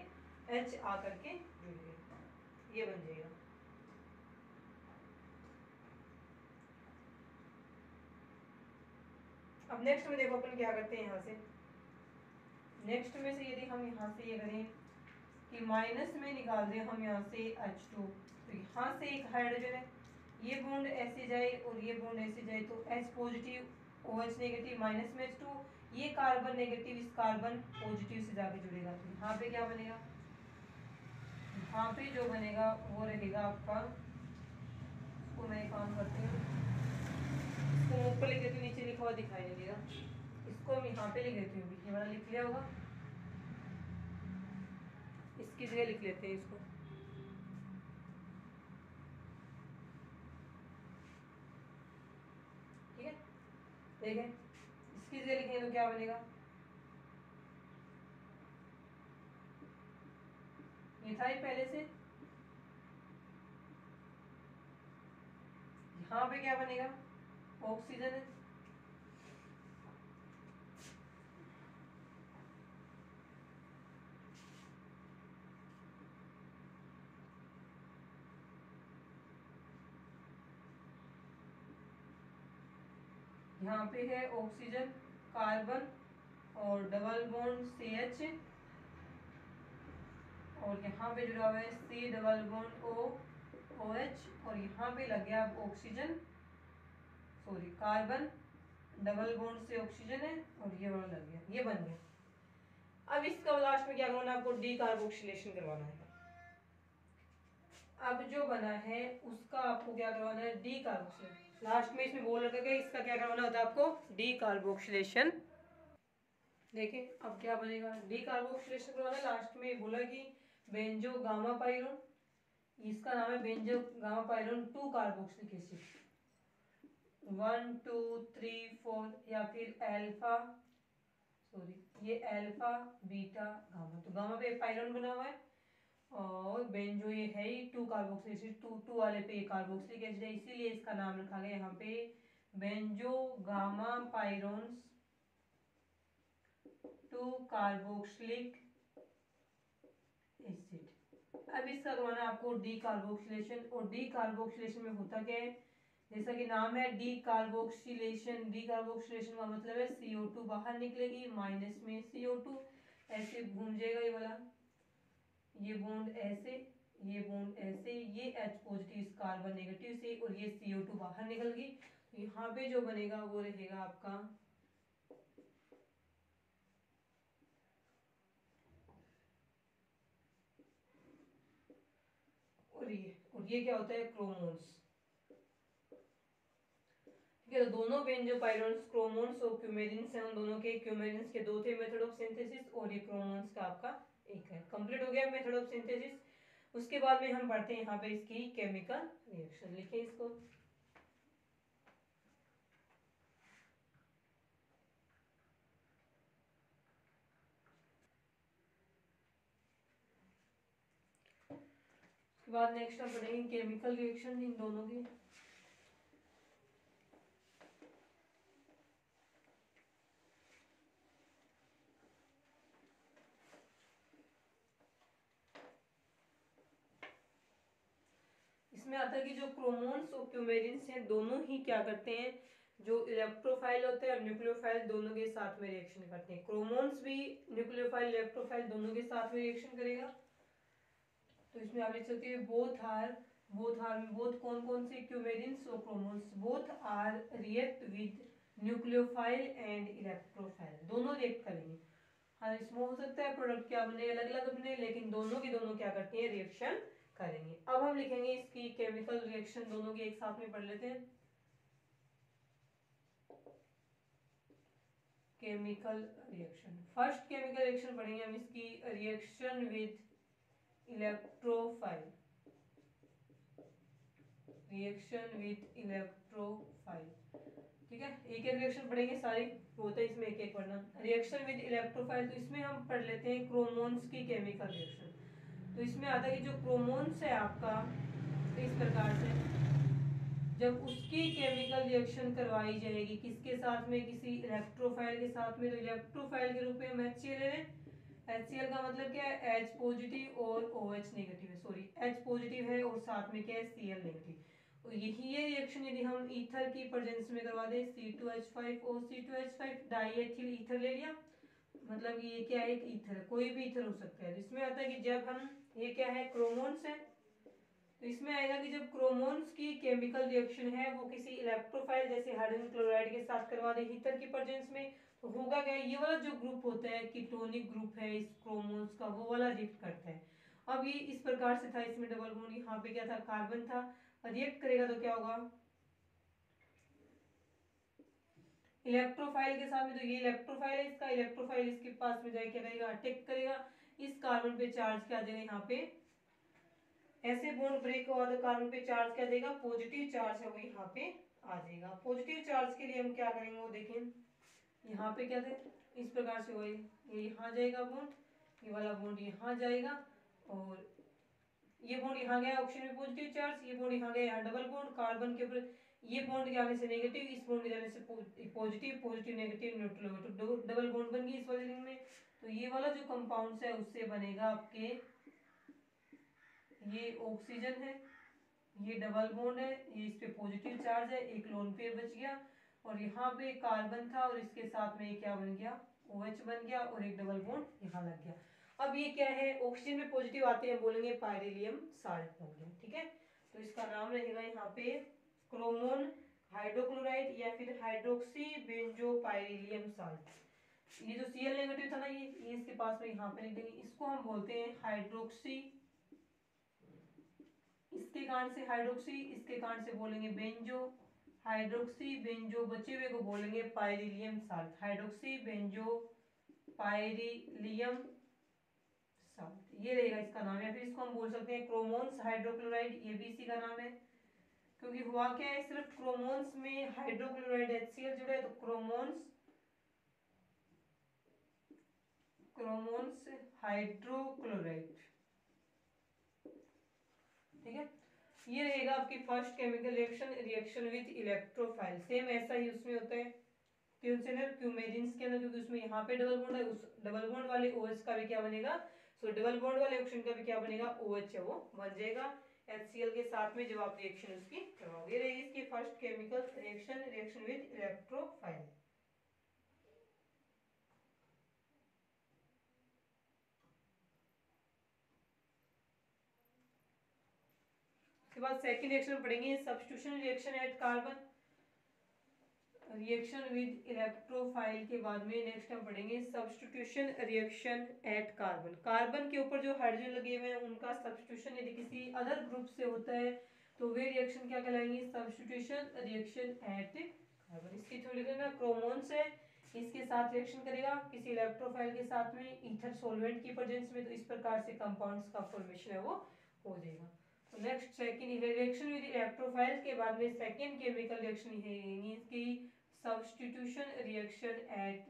H आकर के जुड़ गए, ये बन जाएगा। अब नेक्स्ट में देखो अपन क्या करते हैं यहाँ से, नेक्स्ट में से यदि हम यहाँ से ये करें कि माइनस में निकाल दें हम यहाँ से H2, तो यहाँ से एक हाइड्रोजन है, ये बॉन्ड ऐसे जाए और ये बॉन्ड ऐसे जाए तो H positive OH negative minus में H2, ये कार्बन नेगेटिव इस कार्बन पॉजिटिव से जाके जुड़ेगा, तो यहाँ पे क्या बनेगा, यहाँ पे जो बनेगा वो रहेगा आपका, इसको मैं काम करती हूँ, इसको ऊपर लिख देती हूँ, नीचे लिखा हुआ दिखाई नहीं देगा, इसको हम यहाँ पे लिख देती हूँ, ये वाला लिख लिया होगा, इसकी जगह लिख लेते हैं इसको, ठीक है, देखें इसकी जगह लिखेंगे तो क्या बनेगा, ये था ही पहले से, यहाँ पे क्या बनेगा, ऑक्सीजन है, यहाँ पे है ऑक्सीजन कार्बन और डबल बॉन्ड CH, और यहाँ पे जुड़ा हुआ है C डबल बॉन्ड OH, और यहाँ पे लग गया अब oxygen, sorry carbon double bond से ऑक्सीजन है और ये वाला लग गया, ये बन गया। अब इसका लास्ट में क्या करवाना है आपको, डी कार्बोक्सिलेशन करवाना है। अब जो बना है उसका आपको क्या करवाना है, डी कार्बोक्सिलेशन, लास्ट में इसमें बोल रखा है इसका क्या करवाना होता है आपको, डी कार्बोक्सिलेशन। देखिए अब क्या बनेगा, डी कार्बोक्सिलेशन करवाना, लास्ट में बोला कि बेंजो गामा पाइरोन, इसका नाम है बेंजो गामा पाइरोन 2 कार्बोक्सिलिक एसिड, 1 2 3 4, या फिर अल्फा, सॉरी ये अल्फा बीटा गामा, तो गामा पे पाइरोन बना हुआ है और बेंजो ये है ही 2 कार्बोक्सिलिक एसिड, 2 वाले पे कार्बोक्सिलिक एसिड है, इसीलिए इसका नाम रखा गया यहाँ पे बेंजो गामा पाइरोन्स 2 कार्बोक्सिलिक एसिड। अब इसका करवाना है आपको डी कार्बोक्सिलेशन, और डी कार्बोक्सिलेशन में होता क्या है, जैसा कि नाम है डी कार्बोक्सिलेशन, डी कार्बोक्सिलेशन का मतलब है CO2 बाहर निकलेगी, माइनस में CO2 ऐसे घूम जाएगा ये वाला, ये बॉन्ड ऐसे, ये बॉन्ड ऐसे, ये H पॉजिटिव इस कार्बन नेगेटिव से, और ये CO2 बाहर निकल गई, तो यहाँ पे जो बनेगा वो रहेगा आपका और ये क्या होता है, क्रोमोन्स, ठीक है। तो दोनों बेंजो पाइरोन्स क्रोमोन्स और क्यूमेरिन्स हैं, उन दोनों के क्यूमेरिन्स के 2 थे मेथड ऑफ सिंथेसिस, और ये क्रोमोन्स का आपका एक है, कंप्लीट हो गया मेथड ऑफ सिंथेसिस। उसके बाद में हम पढ़ते हैं यहाँ पे इसकी केमिकल रिएक्शन, लिखें इसको, उसके बाद नेक्स्ट हम पढ़ेंगे केमिकल रिएक्शन इन दोनों की। इसमें आता है कि जो क्रोमोन्स और क्यूमेरिन्स हैं दोनों ही क्या करते हैं, जो इलेक्ट्रोफाइल होते हैं और न्यूक्लियोफाइल दोनों के साथ में रिएक्शन करते हैं, क्रोमोन्स भी न्यूक्लियोफाइल इलेक्ट्रोफाइल दोनों के साथ में रिएक्शन करेगा। तो इसमें आप लिख सकते हैं बोथ कौन कौन से, क्यूमेरिन्स और chromones, both are react with nucleophile and electrophile, दोनों रिएक्ट करेंगे। हाँ इसमें हो सकता है प्रोडक्ट क्या बने, अलग अलग बने, लेकिन दोनों की दोनों क्या करती है, रिएक्शन करेंगे। अब हम लिखेंगे इसकी केमिकल रिएक्शन, दोनों की एक साथ में पढ़ लेते हैं। Chemical reaction, first chemical reaction पढ़ेंगे हम इसकी, reaction with electrophile, reaction with electrophile, ठीक है। एक एक रिएक्शन पढ़ेंगे, सारी होता है इसमें एक एक पढ़ना। रिएक्शन विद इलेक्ट्रोफाइल, तो इसमें हम पढ़ लेते हैं क्रोमोन्स की केमिकल रिएक्शन। तो इसमें आता है कि जो क्रोमोन्स है आपका, तो इस प्रकार से जब उसकी केमिकल रिएक्शन करवाई जाएगी किसके साथ में, किसी इलेक्ट्रोफाइल के साथ में, तो इलेक्ट्रोफाइल के रूप में हम HCl ले लें, HCl का मतलब क्या है, H पॉजिटिव और OH नेगेटिव है, सॉरी H पॉजिटिव है और साथ में क्या है, Cl नेगेटिव, यही ये रिएक्शन यदि हम ईथर की प्रेजेंस में करवा दें, C2H5O C2H5 डाईएथिल ईथर ले लिया, मतलब ये क्या है, एक ईथर, कोई भी ईथर हो सकता है। तो इसमें आता है कि जब हम, ये क्या है, क्रोमोन्स है, तो इसमें आएगा कि जब क्रोमोन्स की केमिकल रिएक्शन है वो किसी इलेक्ट्रोफाइल जैसे हाइड्रोजन क्लोराइड के साथ करवा दे हीटर की प्रेजेंस में, तो होगा क्या, ये वाला जो ग्रुप होता है कीटोनिक ग्रुप है इस क्रोमोन्स का, वो वाला रिएक्ट करता है। अब ये इस प्रकार से था, इसमें डबल बॉन्ड, यहाँ पे क्या था, कार्बन था, रिएक्ट करेगा तो क्या होगा, इलेक्ट्रोफाइल के साथ में, तो ये इलेक्ट्रोफाइल है, इसका इलेक्ट्रोफाइल इसके पास में जाके क्या करेगा, अटैक करेगा, इस कार्बन पे चार्ज क्या आ जाएगा, यहाँ पे ऐसे बॉन्ड ब्रेक हुआ तो कार्बन पे चार्ज क्या देगा, पॉजिटिव चार्ज है वो यहाँ पे आ जाएगा। पॉजिटिव चार्ज के लिए हम क्या करेंगे वो देखें, यहाँ पे क्या थे, इस प्रकार से वही, ये यहाँ जाएगा बॉन्ड, ये वाला बॉन्ड यहाँ जाएगा, और ये बॉन्ड यहाँ गया ऑक्सीजन में पॉजिटिव चार्ज, ये बॉन्ड यहाँ गया, यहाँ डबल बॉन्ड कार्बन के ऊपर, ये बॉन्ड के आने से नेगेटिव, इस बॉन्ड के जाने से पॉजिटिव, पॉजिटिव नेगेटिव न्यूट्रल हो गया, तो डबल बॉन्ड बन गई इस वाले रिंग में। तो ये वाला जो कंपाउंड है उससे बनेगा आपके, ये ऑक्सीजन है, ये डबल बॉन्ड है, ये इस पे पॉजिटिव चार्ज है, एक लोन पेयर बच गया, और यहाँ पे कार्बन था और इसके साथ में क्या बन गया, OH बन गया, और एक डबल बॉन्ड यहाँ लग गया। अब ये क्या है, ऑक्सीजन में पॉजिटिव आते हैं, बोलेंगे पाइरिलियम साल्ट बन गया, ठीक है। तो इसका नाम रहेगा यहाँ पे क्रोमोन हाइड्रोक्लोराइड या फिर हाइड्रोक्सी बेंजोपाइरिलियम साल्ट। ये जो Cl नेगेटिव था ना, ये इसके पास में यहाँ पे लिख देंगे, इसको हम बोलते हैं हाइड्रोक्सी, इसके कारण से हाइड्रोक्सी, इसके कारण से बोलेंगे बेंजो, हाइड्रोक्सी बेंजो, बचे हुए को बोलेंगे पाइरिलियम साल्ट, हाइड्रोक्सी बेंजो पाइरिलियम साल्ट, ये रहेगा इसका नाम। या फिर इसको हम बोल सकते हैं क्रोमोन्स हाइड्रोक्लोराइड, ये भी इसी का नाम है, क्योंकि हुआ क्या है, सिर्फ क्रोमोन्स में हाइड्रोक्लोराइड HCl जुड़ा है, तो क्रोमोन्स, क्रोमोन्स हाइड्रोक्लोराइड, ठीक है। ये रहेगा आपकी first chemical reaction, reaction with electrophile. Same ऐसा ही उसमें होता है क्यूमेरिन्स के अंदर, क्योंकि उसमें यहाँ पे डबल बॉन्ड है, उस डबल बॉन्ड वाले OH का भी क्या बनेगा, सो डबल बॉन्ड वाले ऑक्सीजन का भी क्या बनेगा, OH है वो बन जाएगा HCl के साथ में, जब आप रिएक्शन उसकी करवाओगे। रहेगी इसकी first chemical reaction, reaction with electrophile. उसके बाद सेकंड रिएक्शन पढ़ेंगे substitution reaction at carbon, reaction with electrophile के बाद में नेक्स्ट हम पढ़ेंगे substitution reaction at carbon. Carbon के ऊपर जो हाइड्रोजन लगे हुए हैं उनका सब्स्टिट्यूशन यदि किसी अदर ग्रुप से होता है तो वे रिएक्शन क्या कहलाएंगे, सब्स्टिट्यूशन रिएक्शन एट कार्बन। इसकी थोड़ी ना क्रोमोन्स है, इसके साथ रिएक्शन करेगा किसी इलेक्ट्रोफाइल के साथ में ईथर सॉल्वेंट की प्रेजेंस में, तो इस प्रकार से कंपाउंड्स का फॉर्मेशन है वो हो जाएगा। तो next second reaction with electrophile के बाद में सेकंड केमिकल रिएक्शन है इसकी substitution reaction at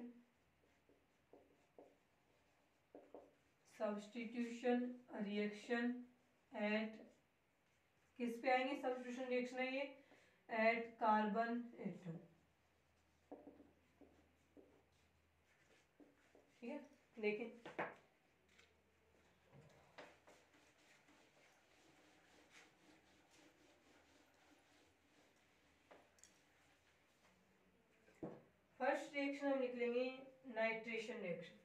substitution reaction at किस पे आएंगे, substitution reaction है ये at कार्बन एटम, ठीक है। देखें फर्स्ट रिएक्शन हम लिख लेंगे नाइट्रेशन रिएक्शन,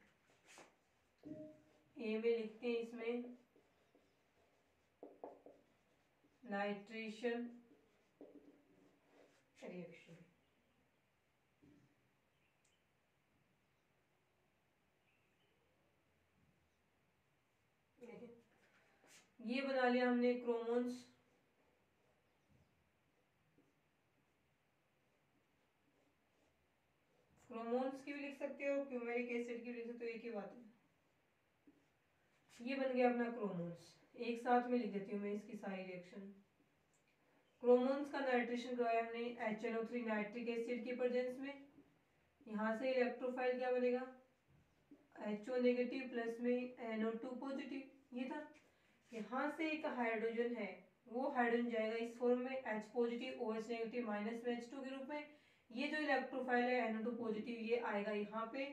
ए में लिखते हैं इसमें नाइट्रेशन रिएक्शन। ये बना लिया हमने क्रोमोन्स, क्रोमोन्स की भी लिख सकते हो, क्यूमेरिक एसिड की भी लिख सकते हो, एक ही बात है। ये बन गया अपना क्रोमोन्स, एक साथ में लिख देती हूँ मैं इसकी सारी रिएक्शन। क्रोमोन्स का नाइट्रेशन करवाया हमने HNO3 नाइट्रिक एसिड की प्रेजेंस में, यहाँ से इलेक्ट्रोफाइल क्या बनेगा, HO नेगेटिव प्लस में NO2 पॉजिटिव, ये था। यहाँ से एक हाइड्रोजन है, वो हाइड्रोजन जाएगा इस फॉर्म में H positive OH negative minus में H2 के रूप में। ये जो इलेक्ट्रोफाइल है NO2 पॉजिटिव ये आएगा यहाँ पे,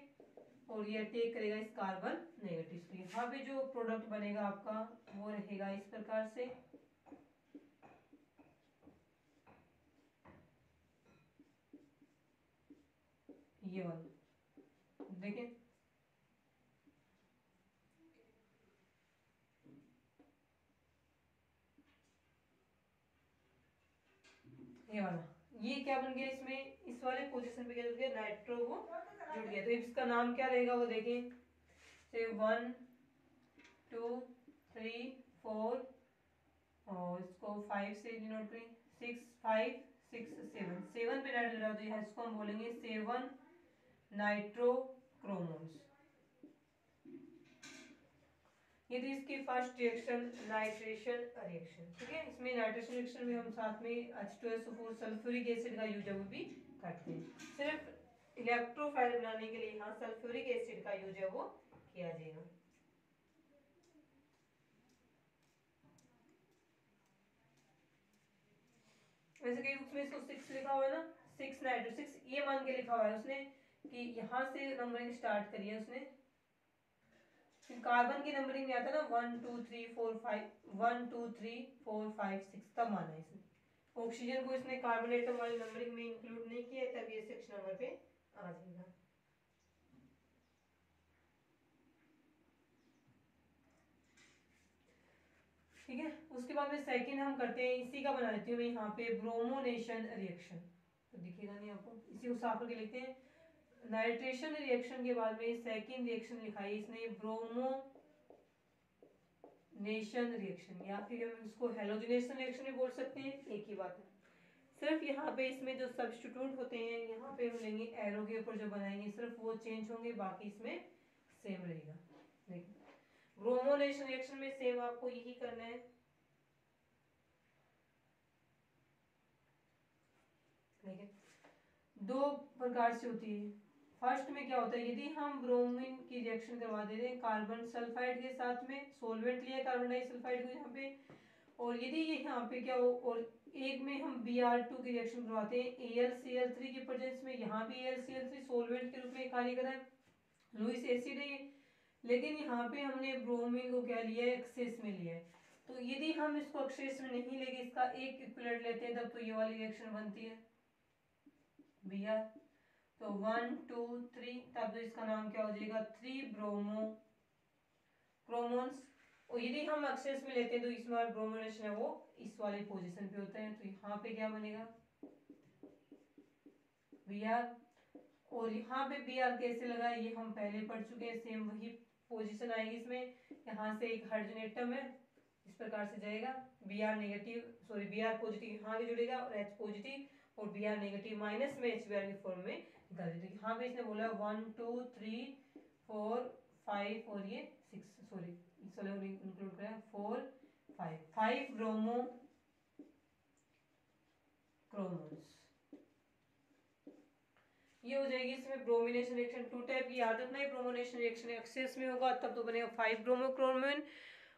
और ये अटैक करेगा इस कार्बन नेगेटिव से। यहाँ पे जो प्रोडक्ट बनेगा आपका वो रहेगा इस प्रकार से, ये वाला देखें, ये वाला, ये क्या बन गया इसमें, इस वाले पोजीशन पे क्या जुड़ गया, नाइट्रो वो जुड़ गया। तो इसका नाम क्या रहेगा वो देखें, से 1 2 3 4 और इसको 5 से डिनोट करें, 6 5 6 7, 7 पे नाइट्रो जुड़ा, तो यहाँ इसको हम बोलेंगे 7 नाइट्रोक्रोमोन्स। ये थी इसकी फर्स्ट रिएक्शन, नाइट्रेशन रिएक्शन। ठीक है, इसमें नाइट्रेशन रिएक्शन में हम साथ में H2SO4 सल्फ्यूरिक एसिड का यूज है वो भी करते हैं। सिर्फ इलेक्ट्रोफाइल बनाने के लिए यहाँ सल्फ्यूरिक एसिड का यूज है वो किया जाएगा। वैसे कई बुक्स में इसको 6 लिखा हुआ है ना, 6 नाइट्रो 6 ये मान के लिखा हुआ है उसने कि यहाँ से नंबरिंग स्टार्ट करी है उसने। कार्बन की नंबरिंग में आता है ना 1 2 3 4 5, 1 2 3 4 5 6 तब माना है इसने। ऑक्सीजन को इसने कार्बन एटम वाली नंबरिंग में इंक्लूड नहीं किया, तब ये 6 नंबर पे आ जाएगा। ठीक है, उसके बाद में सेकंड हम करते हैं, इसी का बना लेती हूँ मैं यहाँ पे ब्रोमोनेशन रिएक्शन, तो दिखेगा नहीं आपको, इसी को साफ करके लिखते हैं। नाइट्रेशन रिएक्शन के बाद में सेकंड रिएक्शन लिखा है इसने ब्रोमोनेशन रिएक्शन, या फिर हम इसको हेलोजनेशन रिएक्शन भी बोल सकते हैं, एक ही बात है। सिर्फ यहाँ पे इसमें जो सब्स्टिट्यूट होते हैं, यहाँ पे हम लेंगे एरो के ऊपर जो बनाएंगे सिर्फ वो चेंज होंगे, बाकी इसमें सेम रहेगा। देखिए ब्रोमोनेशन रिएक्शन में सेम आपको यही करना है। देखिए दो प्रकार से होती है। फर्स्ट में क्या होता है, यदि हम ब्रोमीन की रिएक्शन करवा देते हैं कार्बन सल्फाइड के साथ में, सोलवेंट लिया कार्बन डाइसल्फाइड को यहाँ पे, और यदि ये यहाँ पे क्या हो, और एक में हम Br2 की रिएक्शन करवाते हैं AlCl3 की प्रेजेंस में, यहाँ भी AlCl3 सोलवेंट के रूप में कार्य कर रहा है, लुईस एसिड है ये, लेकिन यहाँ पे हमने ब्रोमीन को क्या लिया है, एक्सेस में लिया है। तो यदि हम इसको एक्सेस में नहीं लेके इसका एक इक्विवेलेंट लेते हैं, तब तो ये वाली रिएक्शन बनती है Br, तो 1 2 3, तब तो इसका नाम क्या हो जाएगा, 3 ब्रोमो क्रोमोन्स। और यदि हम एक्सेस में लेते हैं तो इसमें ब्रोमोनेशन है वो इस वाली पोजीशन पे होता है, तो यहाँ पे क्या बनेगा Br, और यहाँ पे Br कैसे लगा ये हम पहले पढ़ चुके हैं, सेम वही पोजीशन आएगी इसमें। यहाँ से एक हाइड्रोजन एटम है, इस प्रकार से जाएगा, Br negative sorry Br positive यहाँ भी जुड़ेगा और H पॉजिटिव, और Br नेगेटिव माइनस में HBr के फॉर्म में निकाल देते हैं। यहाँ पे इसने बोला 1 2 3 4 5 और ये 6, सॉरी इंक्लूड करें 4 5 5 ब्रोमो क्रोमोन्स, ये हो जाएगी इसमें ब्रोमिनेशन रिएक्शन। टू टाइप की आदत नहीं, ब्रोमिनेशन रिएक्शन एक्सेस में होगा तब तो बनेगा 5 ब्रोमोक्रोमोन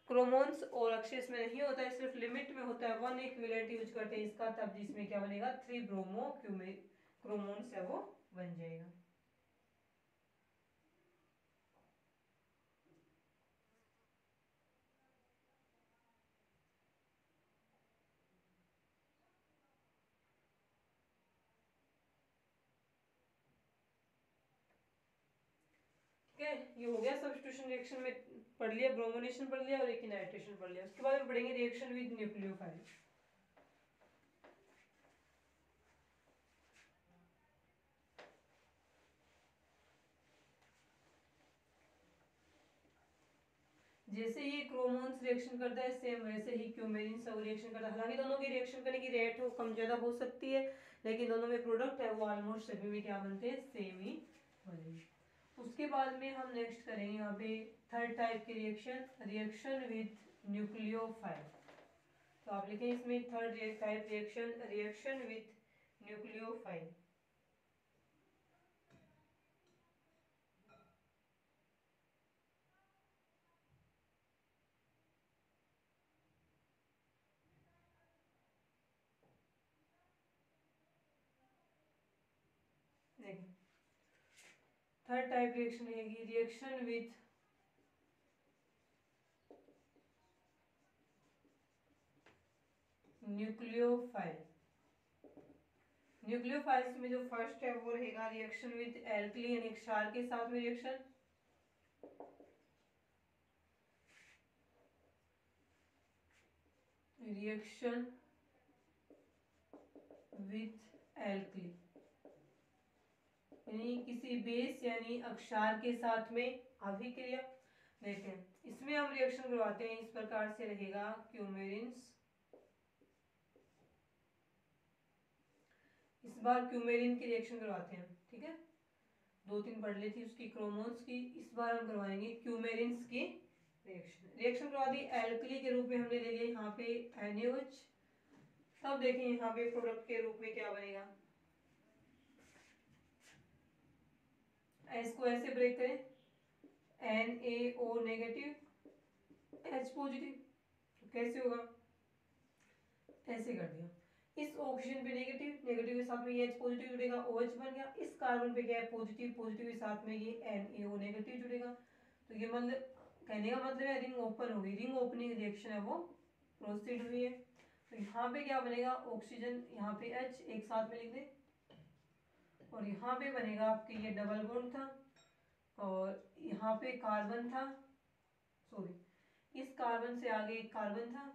क्रोमोन्स, और एक्सेस में नहीं होता है, सिर्फ लिमिट में होता है 1 इक्विवेलेंट यूज करते हैं इसका, तब जिसमें क्या बनेगा 3 ब्रोमो क्रोमोन्स है वो बन जाएगा। ठीक है, ये हो गया सब्स्टिट्यूशन रिएक्शन में पढ़ लिया, ब्रोमोनेशन पढ़ लिया और एक नाइट्रेशन पढ़ लिया। उसके बाद हम पढ़ेंगे रिएक्शन विद न्यूक्लियोफाइल। जैसे ये क्रोमोन्स रिएक्शन करता है सेम वैसे ही क्यूमेरिन सब रिएक्शन करता है। हालांकि दोनों की रिएक्शन करने की रेट हो कम ज्यादा हो सकती है, लेकिन दोनों में प्रोडक्ट है वो ऑलमोस्ट सभी में क्या बनते हैं, सेम ही बनेंगे। उसके बाद में हम नेक्स्ट करेंगे यहाँ पे थर्ड टाइप की रिएक्शन, रिएक्शन विद न्यूक्लियोफाइल। तो आप लिखें इसमें third type reaction, reaction with nucleophile. देखिए थर्ड टाइप रिएक्शन रहेगी रिएक्शन विद न्यूक्लियोफाइल। न्यूक्लियोफाइल्स में जो फर्स्ट है वो रहेगा रिएक्शन विद एल्कली यानी क्षार के साथ में रिएक्शन, रिएक्शन विथ एल्कली यानी किसी बेस यानी अक्षार के साथ में अभिक्रिया। देखते हैं इसमें हम रिएक्शन करवाते हैं, इस प्रकार से रहेगा क्यूमेरिन्स, इस बार क्यूमेरिन की रिएक्शन करवाते हैं, ठीक है, 2-3 पढ़ ली थी उसकी क्रोमोन्स की, इस बार हम करवाएंगे क्यूमेरिन्स की रिएक्शन करवा दी। एल्कली के रूप में हमने ले लिया यहाँ पे NaOH। तब देखें यहाँ पे प्रोडक्ट के रूप में क्या बनेगा, एस को ऐसे ब्रेक करें NaO नेगेटिव H पॉजिटिव, तो कैसे होगा, ऐसे कर दिया, इस ऑक्सीजन पे नेगेटिव, नेगेटिव के साथ में ये H पॉजिटिव जुड़ेगा, OH बन गया, इस कार्बन पे क्या है पॉजिटिव, पॉजिटिव के साथ में ये NaO नेगेटिव जुड़ेगा, तो ये मतलब कहने का मतलब है रिंग ओपन हो गई, रिंग ओपनिंग रिएक्शन है वो प्रोसीड हुई है। तो यहाँ पे क्या बनेगा, ऑक्सीजन यहाँ पे H एक साथ में लिख दे, और यहाँ पे बनेगा आपके ये डबल बॉन्ड था, और यहाँ पे कार्बन था, सॉरी इस कार्बन से आगे एक कार्बन था,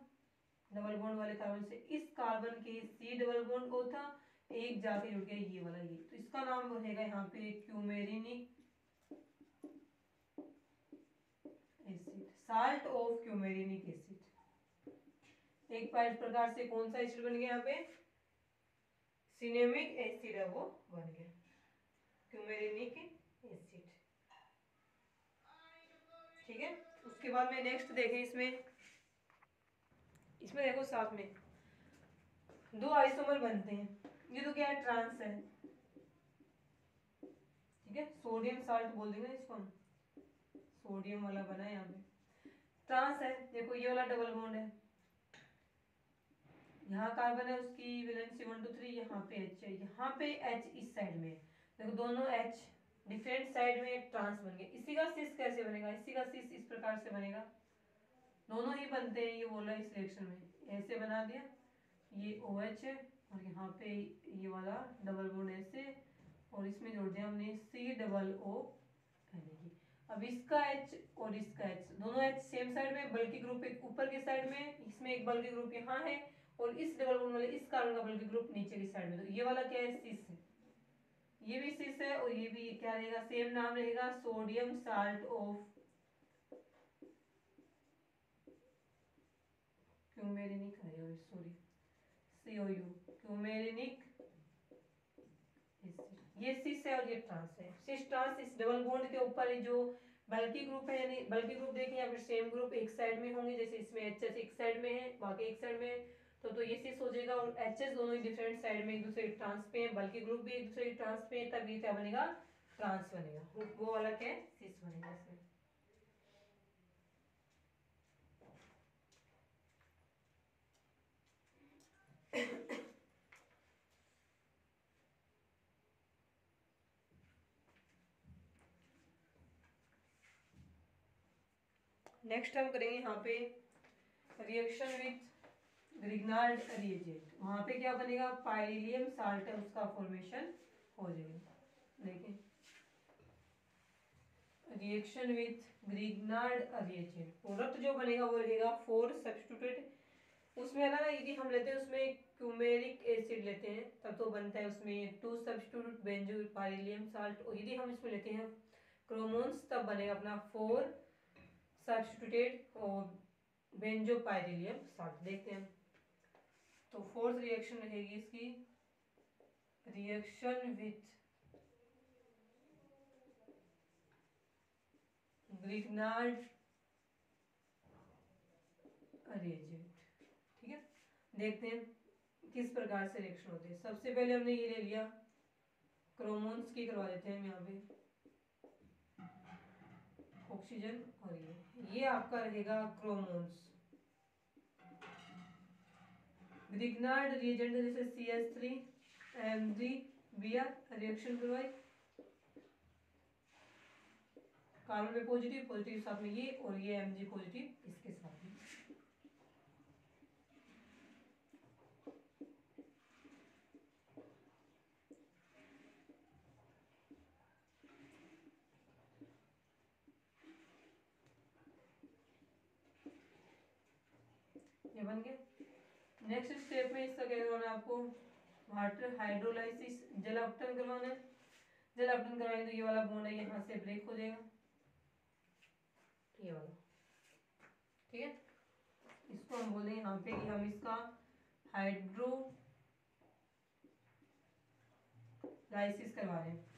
डबल बॉन्ड वाले कार्बन से इस कार्बन के C डबल बॉन्ड O था, एक जाके जुड़ गया ये वाला ये, तो इसका नाम बनेगा यहाँ पे क्यूमेरिनिक एसिड, साल्ट ऑफ क्यूमेरिनिक एसिड। एक प्रकार से कौन सा एसिड बन गया यहाँ पे, सिनेमिक एसिड है वो बन गया क्यूमेरिनिक एसिड, ठीक है। उसके बाद में नेक्स्ट देखें, इसमें देखो साथ में 2 आइसोमर बनते हैं, ये तो क्या है ट्रांस है, ठीक है, सोडियम साल्ट बोल देंगे इसको हम, सोडियम वाला बना है यहाँ पे, ट्रांस है, देखो ये वाला डबल बॉन्ड है, यहाँ कार्बन है उसकी वैलेंसी 1 2 3, यहाँ पे H है, यहाँ पे H इस साइड में, देखो दोनों H डिफरेंट साइड में ट्रांस बन गए। इसी का सिस कैसे बनेगा, इसी का सिस इस प्रकार से बनेगा, दोनों ही बनते हैं, ये बोला इस रिएक्शन में ऐसे बना दिया, ये OH है और यहाँ पे ये वाला डबल बॉन्ड ऐसे, और इसमें जोड़ दिया हमने C डबल O यानी। अब इसका H और इसका H, दोनों H सेम साइड में, बल्कि ग्रुप एक ऊपर के साइड में, इसमें एक बल्कि ग्रुप यहाँ है, और इस डबल बॉन्ड वाले इस कार्बन का बल्कि ग्रुप नीचे की साइड में, तो ये वाला क्या है सिस है, ये भी सिस है, और ये भी क्या रहेगा, सेम नाम रहेगा sodium salt of coumarinic, sorry COU coumarinic acid, ये सिस है और ये ट्रांस है, सिस ट्रांस, इस डबल बॉन्ड के ऊपर जो बल्कि ग्रुप है, यानी बल्कि ग्रुप देखें या फिर सेम ग्रुप एक साइड में होंगे, जैसे इसमें HH एक साइड में है बाकी एक साइड में है, तो ये सिस हो जाएगा, और HH दोनों ही डिफरेंट साइड में एक दूसरे के ट्रांस पे है, बल्कि ग्रुप भी एक दूसरे के ट्रांस पे है, तब ये क्या बनेगा ट्रांस बनेगा, वो वाला क्या है सिस बनेगा इसमें। नेक्स्ट हम करेंगे यहाँ पे रिएक्शन विथ ग्रिग्नार्ड रिएजेंट, वहां पे क्या बनेगा पाइरिलियम साल्ट है उसका फॉर्मेशन हो जाएगा। देखें reaction with Grignard reagent, product जो बनेगा वो रहेगा 4 सब्स्टिट्यूटेड, उसमें ना यदि हम लेते हैं उसमें क्यूमेरिक एसिड लेते हैं तब तो बनता है उसमें 2 सब्स्टिट्यूट बेंजो पाइरिलियम साल्ट, और यदि हम इसमें लेते हैं क्रोमोन्स तब बनेगा अपना 4 सब्स्टिट्यूटेड और बेंजो पाइरिलियम साल्ट। देखते हैं, तो फोर्थ रिएक्शन रहेगी इसकी रिएक्शन विथ ग्रिग्नार्ड रिएजेंट, ठीक है। देखते हैं किस प्रकार से रिएक्शन होते हैं। सबसे पहले हमने ये ले लिया क्रोमोन्स की, करवा देते हैं हम यहाँ पे ऑक्सीजन, और ये आपका रहेगा क्रोमोन्स, ग्रिग्नार्ड रिएजेंट जैसे CH3 Mg रिएक्शन करवाई, कार्बन पे पॉजिटिव पॉजिटिव साथ में ये, और ये Mg पॉजिटिव इसके साथ में, ये बन गया। नेक्स्ट स्टेप में इसका क्या करवाना है आपको, वाटर हाइड्रोलाइसिस, जल अपटन करवाना है। जल अपटन करवाएंगे तो ये वाला बॉन्ड है यहाँ से ब्रेक हो जाएगा, ये वाला, ठीक है। इसको हम बोलेंगे यहाँ पे कि हम इसका हाइड्रोलाइसिस करवा रहे हैं।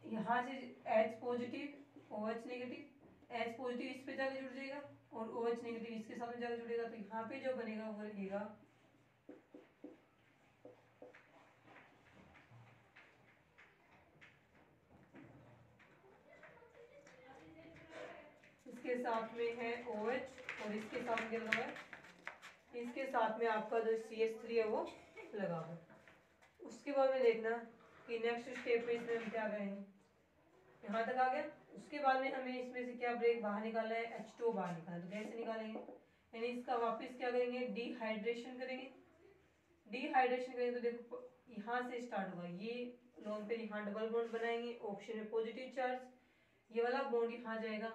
यहाँ से H positive OH negative, H positive इस पे जाके जुड़ जाएगा और OH नेगेटिव इसके साथ में जाके जुड़ेगा, तो यहाँ पे जो बनेगा वो रहेगा इसके साथ में है OH और इसके साथ में क्या लगा है, इसके साथ में आपका जो CH3 है वो लगा हुआ। उसके बाद में देखना कि नेक्स्ट स्टेप में इसमें हम क्या करेंगे, यहाँ तक आ गया। उसके बाद में हमें इसमें से क्या ब्रेक बाहर निकालना है, H2 बाहर निकालना है। तो कैसे निकालेंगे, यानी इसका वापस क्या करेंगे, डिहाइड्रेशन करेंगे। डिहाइड्रेशन करेंगे तो देखो यहाँ से स्टार्ट होगा, ये लोन पे यहाँ डबल बॉन्ड बनाएंगे, ऑक्सीजन में पॉजिटिव चार्ज, ये वाला बॉन्ड यहाँ जाएगा,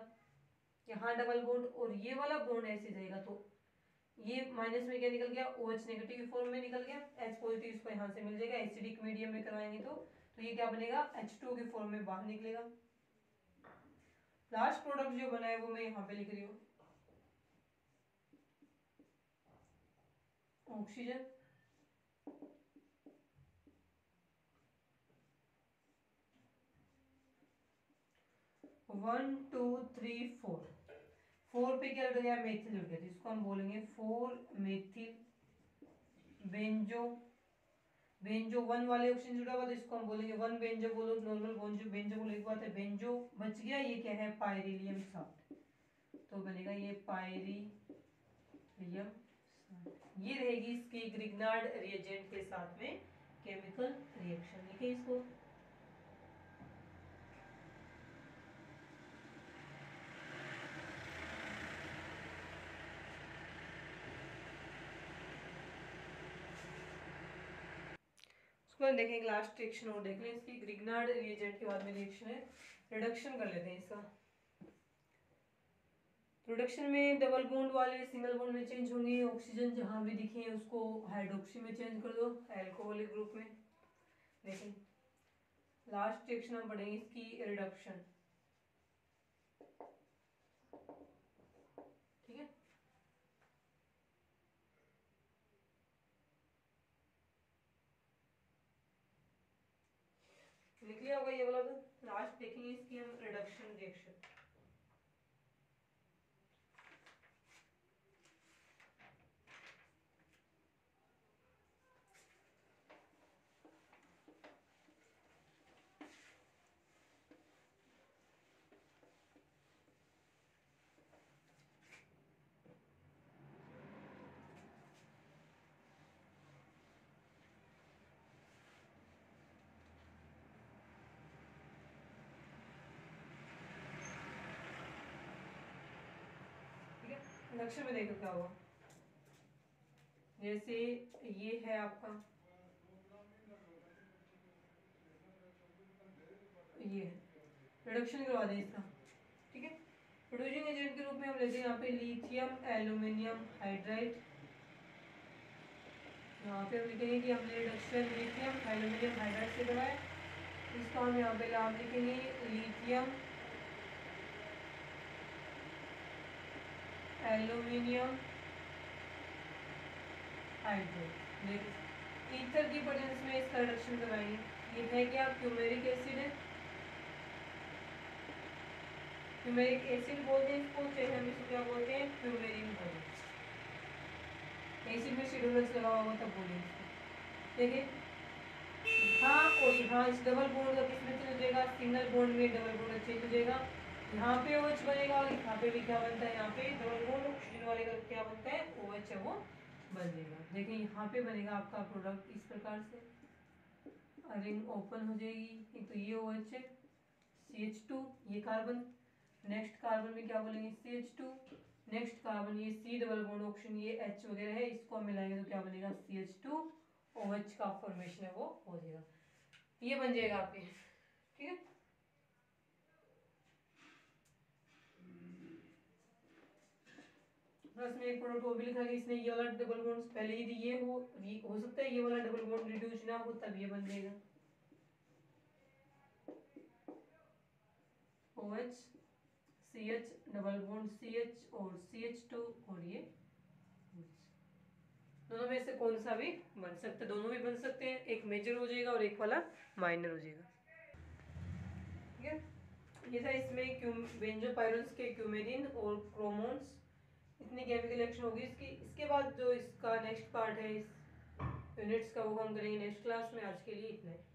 यहाँ डबल बॉन्ड, और ये वाला बॉन्ड ऐसे जाएगा, तो ये माइनस में क्या निकल गया, OH नेगेटिव फॉर्म में निकल गया, H पॉजिटिव इसको यहाँ से मिल जाएगा। एसिडिक मीडियम में करवाएंगे तो ये क्या बनेगा, H2 के फॉर्म में बाहर निकलेगा। लास्ट प्रोडक्ट जो बना है वो मैं यहाँ पे लिख रही हूँ, oxygen, one two three four, 4 पे क्या लग गया, मेथिल लग गया, तो इसको हम बोलेंगे 4 मेथिल बेंजो। बेंजो 1 वाले ऑक्सीजन जुड़ा हुआ तो इसको हम बोलेंगे 1 बेंजो, बोलो नॉर्मल बेंजो, बेंजो बोलो एक बात है, बेंजो बच गया, ये क्या है, पायरिलियम साल्ट, तो बनेगा ये पायरिलियम साल्ट। ये रहेगी इसकी ग्रिग्नार्ड रिएजेंट के साथ में केमिकल रिएक्शन, लिखे इसको। उसको देखेंगे लास्ट रिएक्शन और देख लें इसकी, ग्रिग्नार्ड रिएजेंट के बाद में रिएक्शन है, रिडक्शन कर लेते हैं इसका। प्रोडक्शन में डबल बॉन्ड वाले सिंगल बॉन्ड में चेंज होंगे, ऑक्सीजन जहां भी दिखे उसको हाइड्रोक्सी में चेंज कर दो, अल्कोहलिक ग्रुप में। देखें लास्ट रिएक्शन हम पढ़ेंगे इसकी रिडक्शन, ठीक है। लिख लिया होगा ये वाला, तो लास्ट देखेंगे इसकी हम रिडक्शन रिएक्शन। रिडक्शन में देखो क्या हुआ, जैसे ये है आपका, ये रिडक्शन करवा दें इसका, ठीक है। प्रोड्यूसिंग एजेंट के रूप में हम लेते हैं यहाँ पे लिथियम एल्यूमिनियम हाइड्राइड, यहाँ पे हम लिखेंगे कि हमने रिडक्शन लिथियम एल्यूमिनियम हाइड्राइड से करवाया, इसका हम यहाँ पे नाम लिखेंगे लिथियम एल्यूमिनियम हाइड्राइड। ईथर की प्रेजेंस में इसका रिडक्शन करवाएंगे, ये है क्या, क्यूमेरिक एसिड है, क्यूमेरिक एसिड बोलते हैं इसको, चाहे हम इसको क्या बोलते हैं, क्यूमेरिन बोलते हैं। एसिड में सिडोनस लगा हुआ तब बोलेंगे इसको, देखिए हाँ, और यहाँ इस डबल बॉन्ड का किसमें चेंज हो जाएगा, सिंगल बॉन्ड में डबल बॉन्ड चेंज हो जाएगा, यहाँ पे OH बनेगा और यहाँ पे भी क्या बनता है, यहाँ पे डबल बॉन्ड ऑक्सीजन वाले का क्या बनता है, OH है वो बन जाएगा। देखिए यहाँ पे बनेगा आपका प्रोडक्ट इस प्रकार से, रिंग ओपन हो जाएगी, तो ये OH है, CH2 ये कार्बन, नेक्स्ट कार्बन में क्या बोलेंगे, CH2, नेक्स्ट कार्बन ये C डबल बॉन्ड ऑक्सीजन ये H वगैरह है, इसको हम मिलाएंगे तो क्या बनेगा, CH2 OH का फॉर्मेशन है वो हो जाएगा, ये बन जाएगा आपके, ठीक है। प्लस में एक प्रोडक्ट वो भी लिखा कि इसने ये वाला डबल बॉन्ड पहले यदि ये हो सकता है ये वाला डबल बॉन्ड रिड्यूस ना हो तब ये बन जाएगा OH CH double bond CH और CH2 और ये दोनों में से कौन सा भी बन सकता है, दोनों भी बन सकते हैं, एक मेजर हो जाएगा और एक वाला माइनर हो जाएगा। ठीक है, ये था इसमें बेंजोपायरोन्स के क्यूमेरिन और क्रोमोन्स इतनी केमिकल रिएक्शन होगी इसकी। इसके बाद जो इसका नेक्स्ट पार्ट है इस यूनिट्स का वो हम करेंगे नेक्स्ट क्लास में। आज के लिए इतना है।